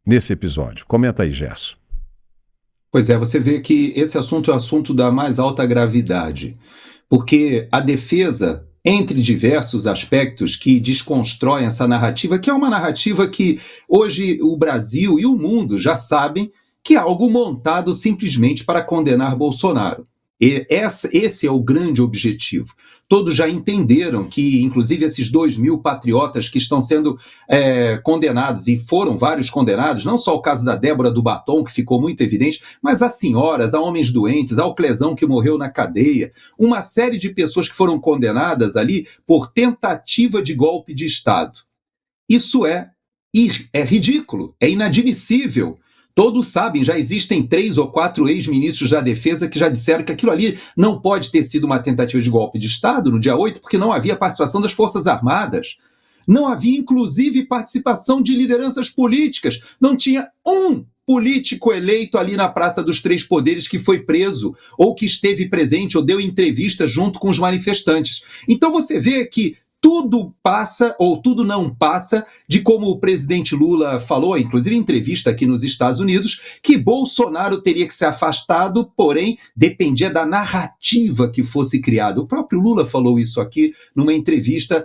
nesse episódio. Comenta aí, Gerson. Pois é, você vê que esse assunto é um assunto da mais alta gravidade, porque a defesa, entre diversos aspectos que desconstroem essa narrativa, que é uma narrativa que hoje o Brasil e o mundo já sabem que é algo montado simplesmente para condenar Bolsonaro. E esse é o grande objetivo. Todos já entenderam que, inclusive, esses 2.000 patriotas que estão sendo condenados, e foram vários condenados, não só o caso da Débora do Batom, que ficou muito evidente, mas a senhoras, a homens doentes, ao Clesão que morreu na cadeia, uma série de pessoas que foram condenadas ali por tentativa de golpe de Estado. Isso é ridículo, é inadmissível. Todos sabem, já existem 3 ou 4 ex-ministros da Defesa que já disseram que aquilo ali não pode ter sido uma tentativa de golpe de Estado no dia 8, porque não havia participação das Forças Armadas. Não havia, inclusive, participação de lideranças políticas. Não tinha um político eleito ali na Praça dos Três Poderes que foi preso, ou que esteve presente, ou deu entrevista junto com os manifestantes. Então você vê que tudo passa, ou tudo não passa, de como o presidente Lula falou, inclusive em entrevista aqui nos Estados Unidos, que Bolsonaro teria que ser afastado, porém, dependia da narrativa que fosse criada. O próprio Lula falou isso aqui numa entrevista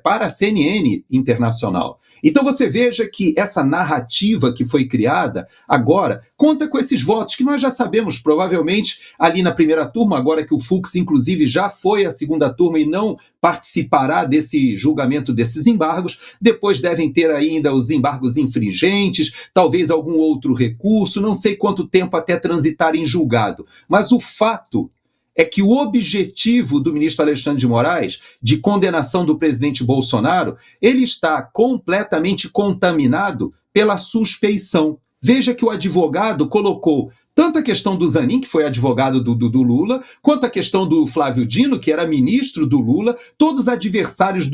para a CNN Internacional. Então você veja que essa narrativa que foi criada agora conta com esses votos que nós já sabemos, provavelmente ali na primeira turma, agora que o Fux inclusive já foi à segunda turma e não participará desse julgamento desses embargos, depois devem ter ainda os embargos infringentes, talvez algum outro recurso, não sei quanto tempo até transitar em julgado. Mas o fato é que o objetivo do ministro Alexandre de Moraes, de condenação do presidente Bolsonaro, ele está completamente contaminado pela suspeição. Veja que o advogado colocou tanto a questão do Zanin, que foi advogado do Lula, quanto a questão do Flávio Dino, que era ministro do Lula, todos adversários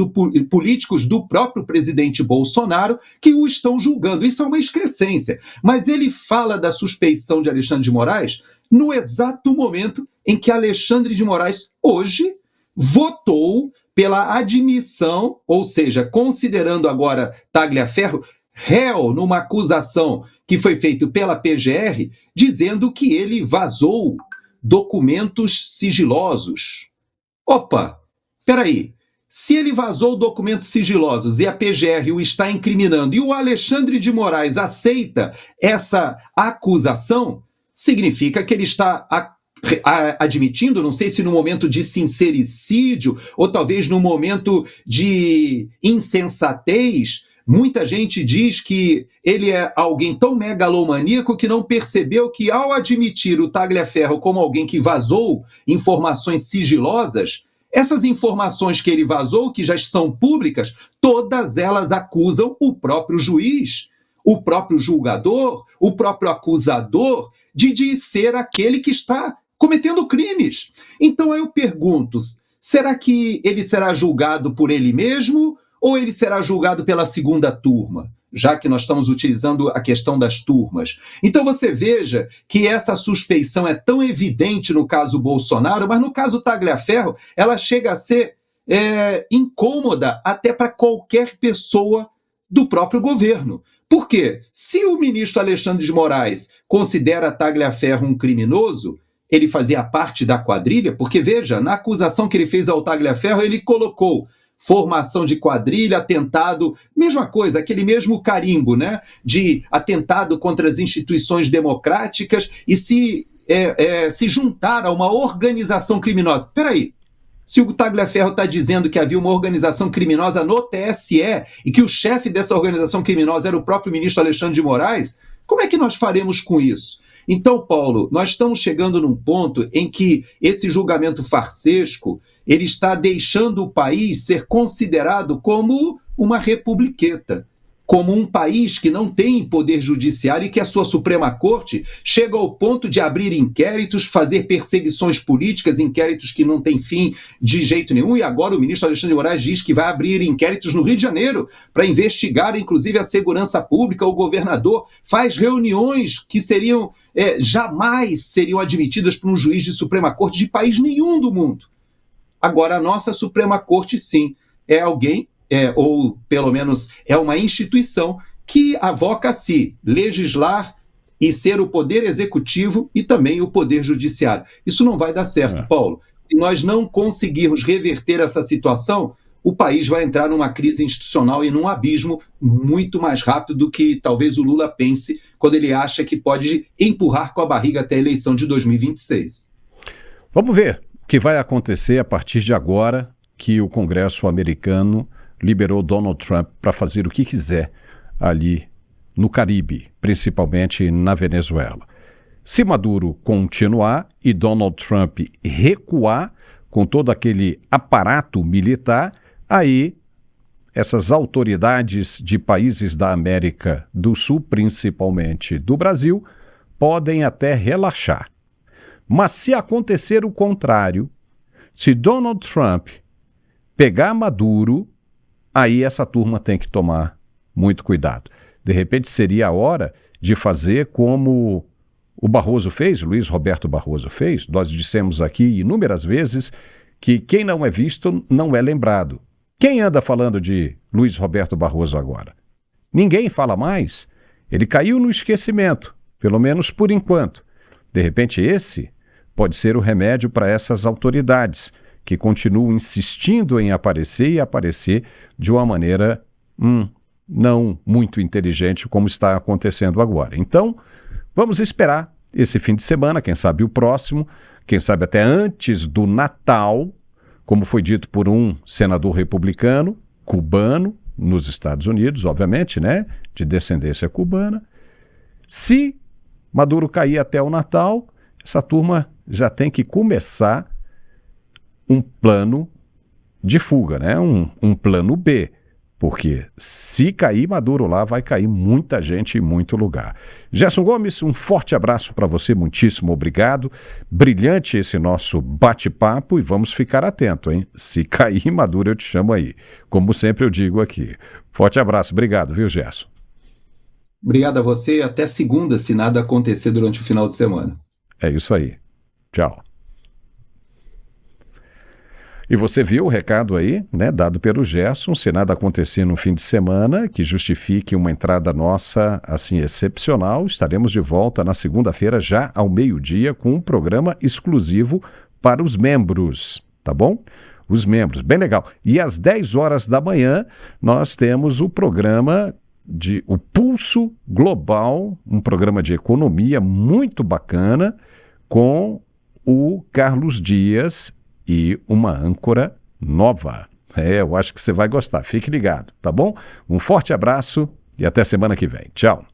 políticos do próprio presidente Bolsonaro, que o estão julgando. Isso é uma excrescência. Mas ele fala da suspeição de Alexandre de Moraes no exato momento em que Alexandre de Moraes, hoje, votou pela admissão, ou seja, considerando agora Tagliaferro réu numa acusação que foi feita pela PGR, dizendo que ele vazou documentos sigilosos. Opa, peraí. Se ele vazou documentos sigilosos e a PGR o está incriminando e o Alexandre de Moraes aceita essa acusação, significa que ele está admitindo, não sei se no momento de sincericídio ou talvez no momento de insensatez. Muita gente diz que ele é alguém tão megalomaníaco que não percebeu que, ao admitir o Tagliaferro como alguém que vazou informações sigilosas, essas informações que ele vazou, que já são públicas, todas elas acusam o próprio juiz, o próprio julgador, o próprio acusador de ser aquele que está cometendo crimes. Então eu pergunto, será que ele será julgado por ele mesmo ou ele será julgado pela segunda turma, já que nós estamos utilizando a questão das turmas? Então você veja que essa suspeição é tão evidente no caso Bolsonaro, mas no caso Tagliaferro, ela chega a ser incômoda até para qualquer pessoa do próprio governo. Por quê? Se o ministro Alexandre de Moraes considera Tagliaferro um criminoso, ele fazia parte da quadrilha, porque veja, na acusação que ele fez ao Tagliaferro, ele colocou formação de quadrilha, atentado, mesma coisa, aquele mesmo carimbo, né, de atentado contra as instituições democráticas e se juntar a uma organização criminosa. Peraí, se o Tagliaferro está dizendo que havia uma organização criminosa no TSE e que o chefe dessa organização criminosa era o próprio ministro Alexandre de Moraes, como é que nós faremos com isso? Então, Paulo, nós estamos chegando num ponto em que esse julgamento farsesco ele está deixando o país ser considerado como uma republiqueta. como um país que não tem poder judiciário e que a sua Suprema Corte chega ao ponto de abrir inquéritos, fazer perseguições políticas, inquéritos que não têm fim de jeito nenhum, e agora o ministro Alexandre de Moraes diz que vai abrir inquéritos no Rio de Janeiro para investigar, inclusive, a segurança pública. O governador faz reuniões que jamais seriam admitidas por um juiz de Suprema Corte de país nenhum do mundo. Agora, a nossa Suprema Corte, sim, é alguém, ou pelo menos é uma instituição que avoca a si legislar e ser o poder executivo e também o poder judiciário. Isso não vai dar certo, Paulo. Se nós não conseguirmos reverter essa situação, o país vai entrar numa crise institucional e num abismo muito mais rápido do que talvez o Lula pense quando ele acha que pode empurrar com a barriga até a eleição de 2026. Vamos ver o que vai acontecer a partir de agora que o Congresso americano liberou Donald Trump para fazer o que quiser ali no Caribe, principalmente na Venezuela. Se Maduro continuar e Donald Trump recuar com todo aquele aparato militar, aí essas autoridades de países da América do Sul, principalmente do Brasil, podem até relaxar. Mas se acontecer o contrário, se Donald Trump pegar Maduro, aí essa turma tem que tomar muito cuidado. De repente seria a hora de fazer como o Barroso fez, Luiz Roberto Barroso fez. Nós dissemos aqui inúmeras vezes que quem não é visto não é lembrado. Quem anda falando de Luiz Roberto Barroso agora? Ninguém fala mais. Ele caiu no esquecimento, pelo menos por enquanto. De repente esse pode ser o remédio para essas autoridades que continuam insistindo em aparecer e aparecer de uma maneira não muito inteligente como está acontecendo agora. Então, vamos esperar esse fim de semana, quem sabe o próximo, quem sabe até antes do Natal, como foi dito por um senador republicano, cubano, nos Estados Unidos, obviamente, né, de descendência cubana. Se Maduro cair até o Natal, essa turma já tem que começar um plano de fuga, né? Um plano B, porque se cair Maduro lá, vai cair muita gente em muito lugar. Gerson Gomes, um forte abraço para você, muitíssimo obrigado. Brilhante esse nosso bate-papo e vamos ficar atento, hein? Se cair Maduro, eu te chamo aí, como sempre eu digo aqui. Forte abraço, obrigado, viu, Gerson? Obrigado a você e até segunda, se nada acontecer durante o final de semana. É isso aí. Tchau. E você viu o recado aí, né, dado pelo Gerson, se nada acontecer no fim de semana, que justifique uma entrada nossa, assim, excepcional, estaremos de volta na segunda-feira, já ao meio-dia, com um programa exclusivo para os membros, tá bom? Os membros, bem legal. E às 10 horas da manhã, nós temos o programa o Pulso Global, um programa de economia muito bacana, com o Carlos Dias e uma âncora nova. Eu acho que você vai gostar. Fique ligado, tá bom? Um forte abraço e até semana que vem. Tchau.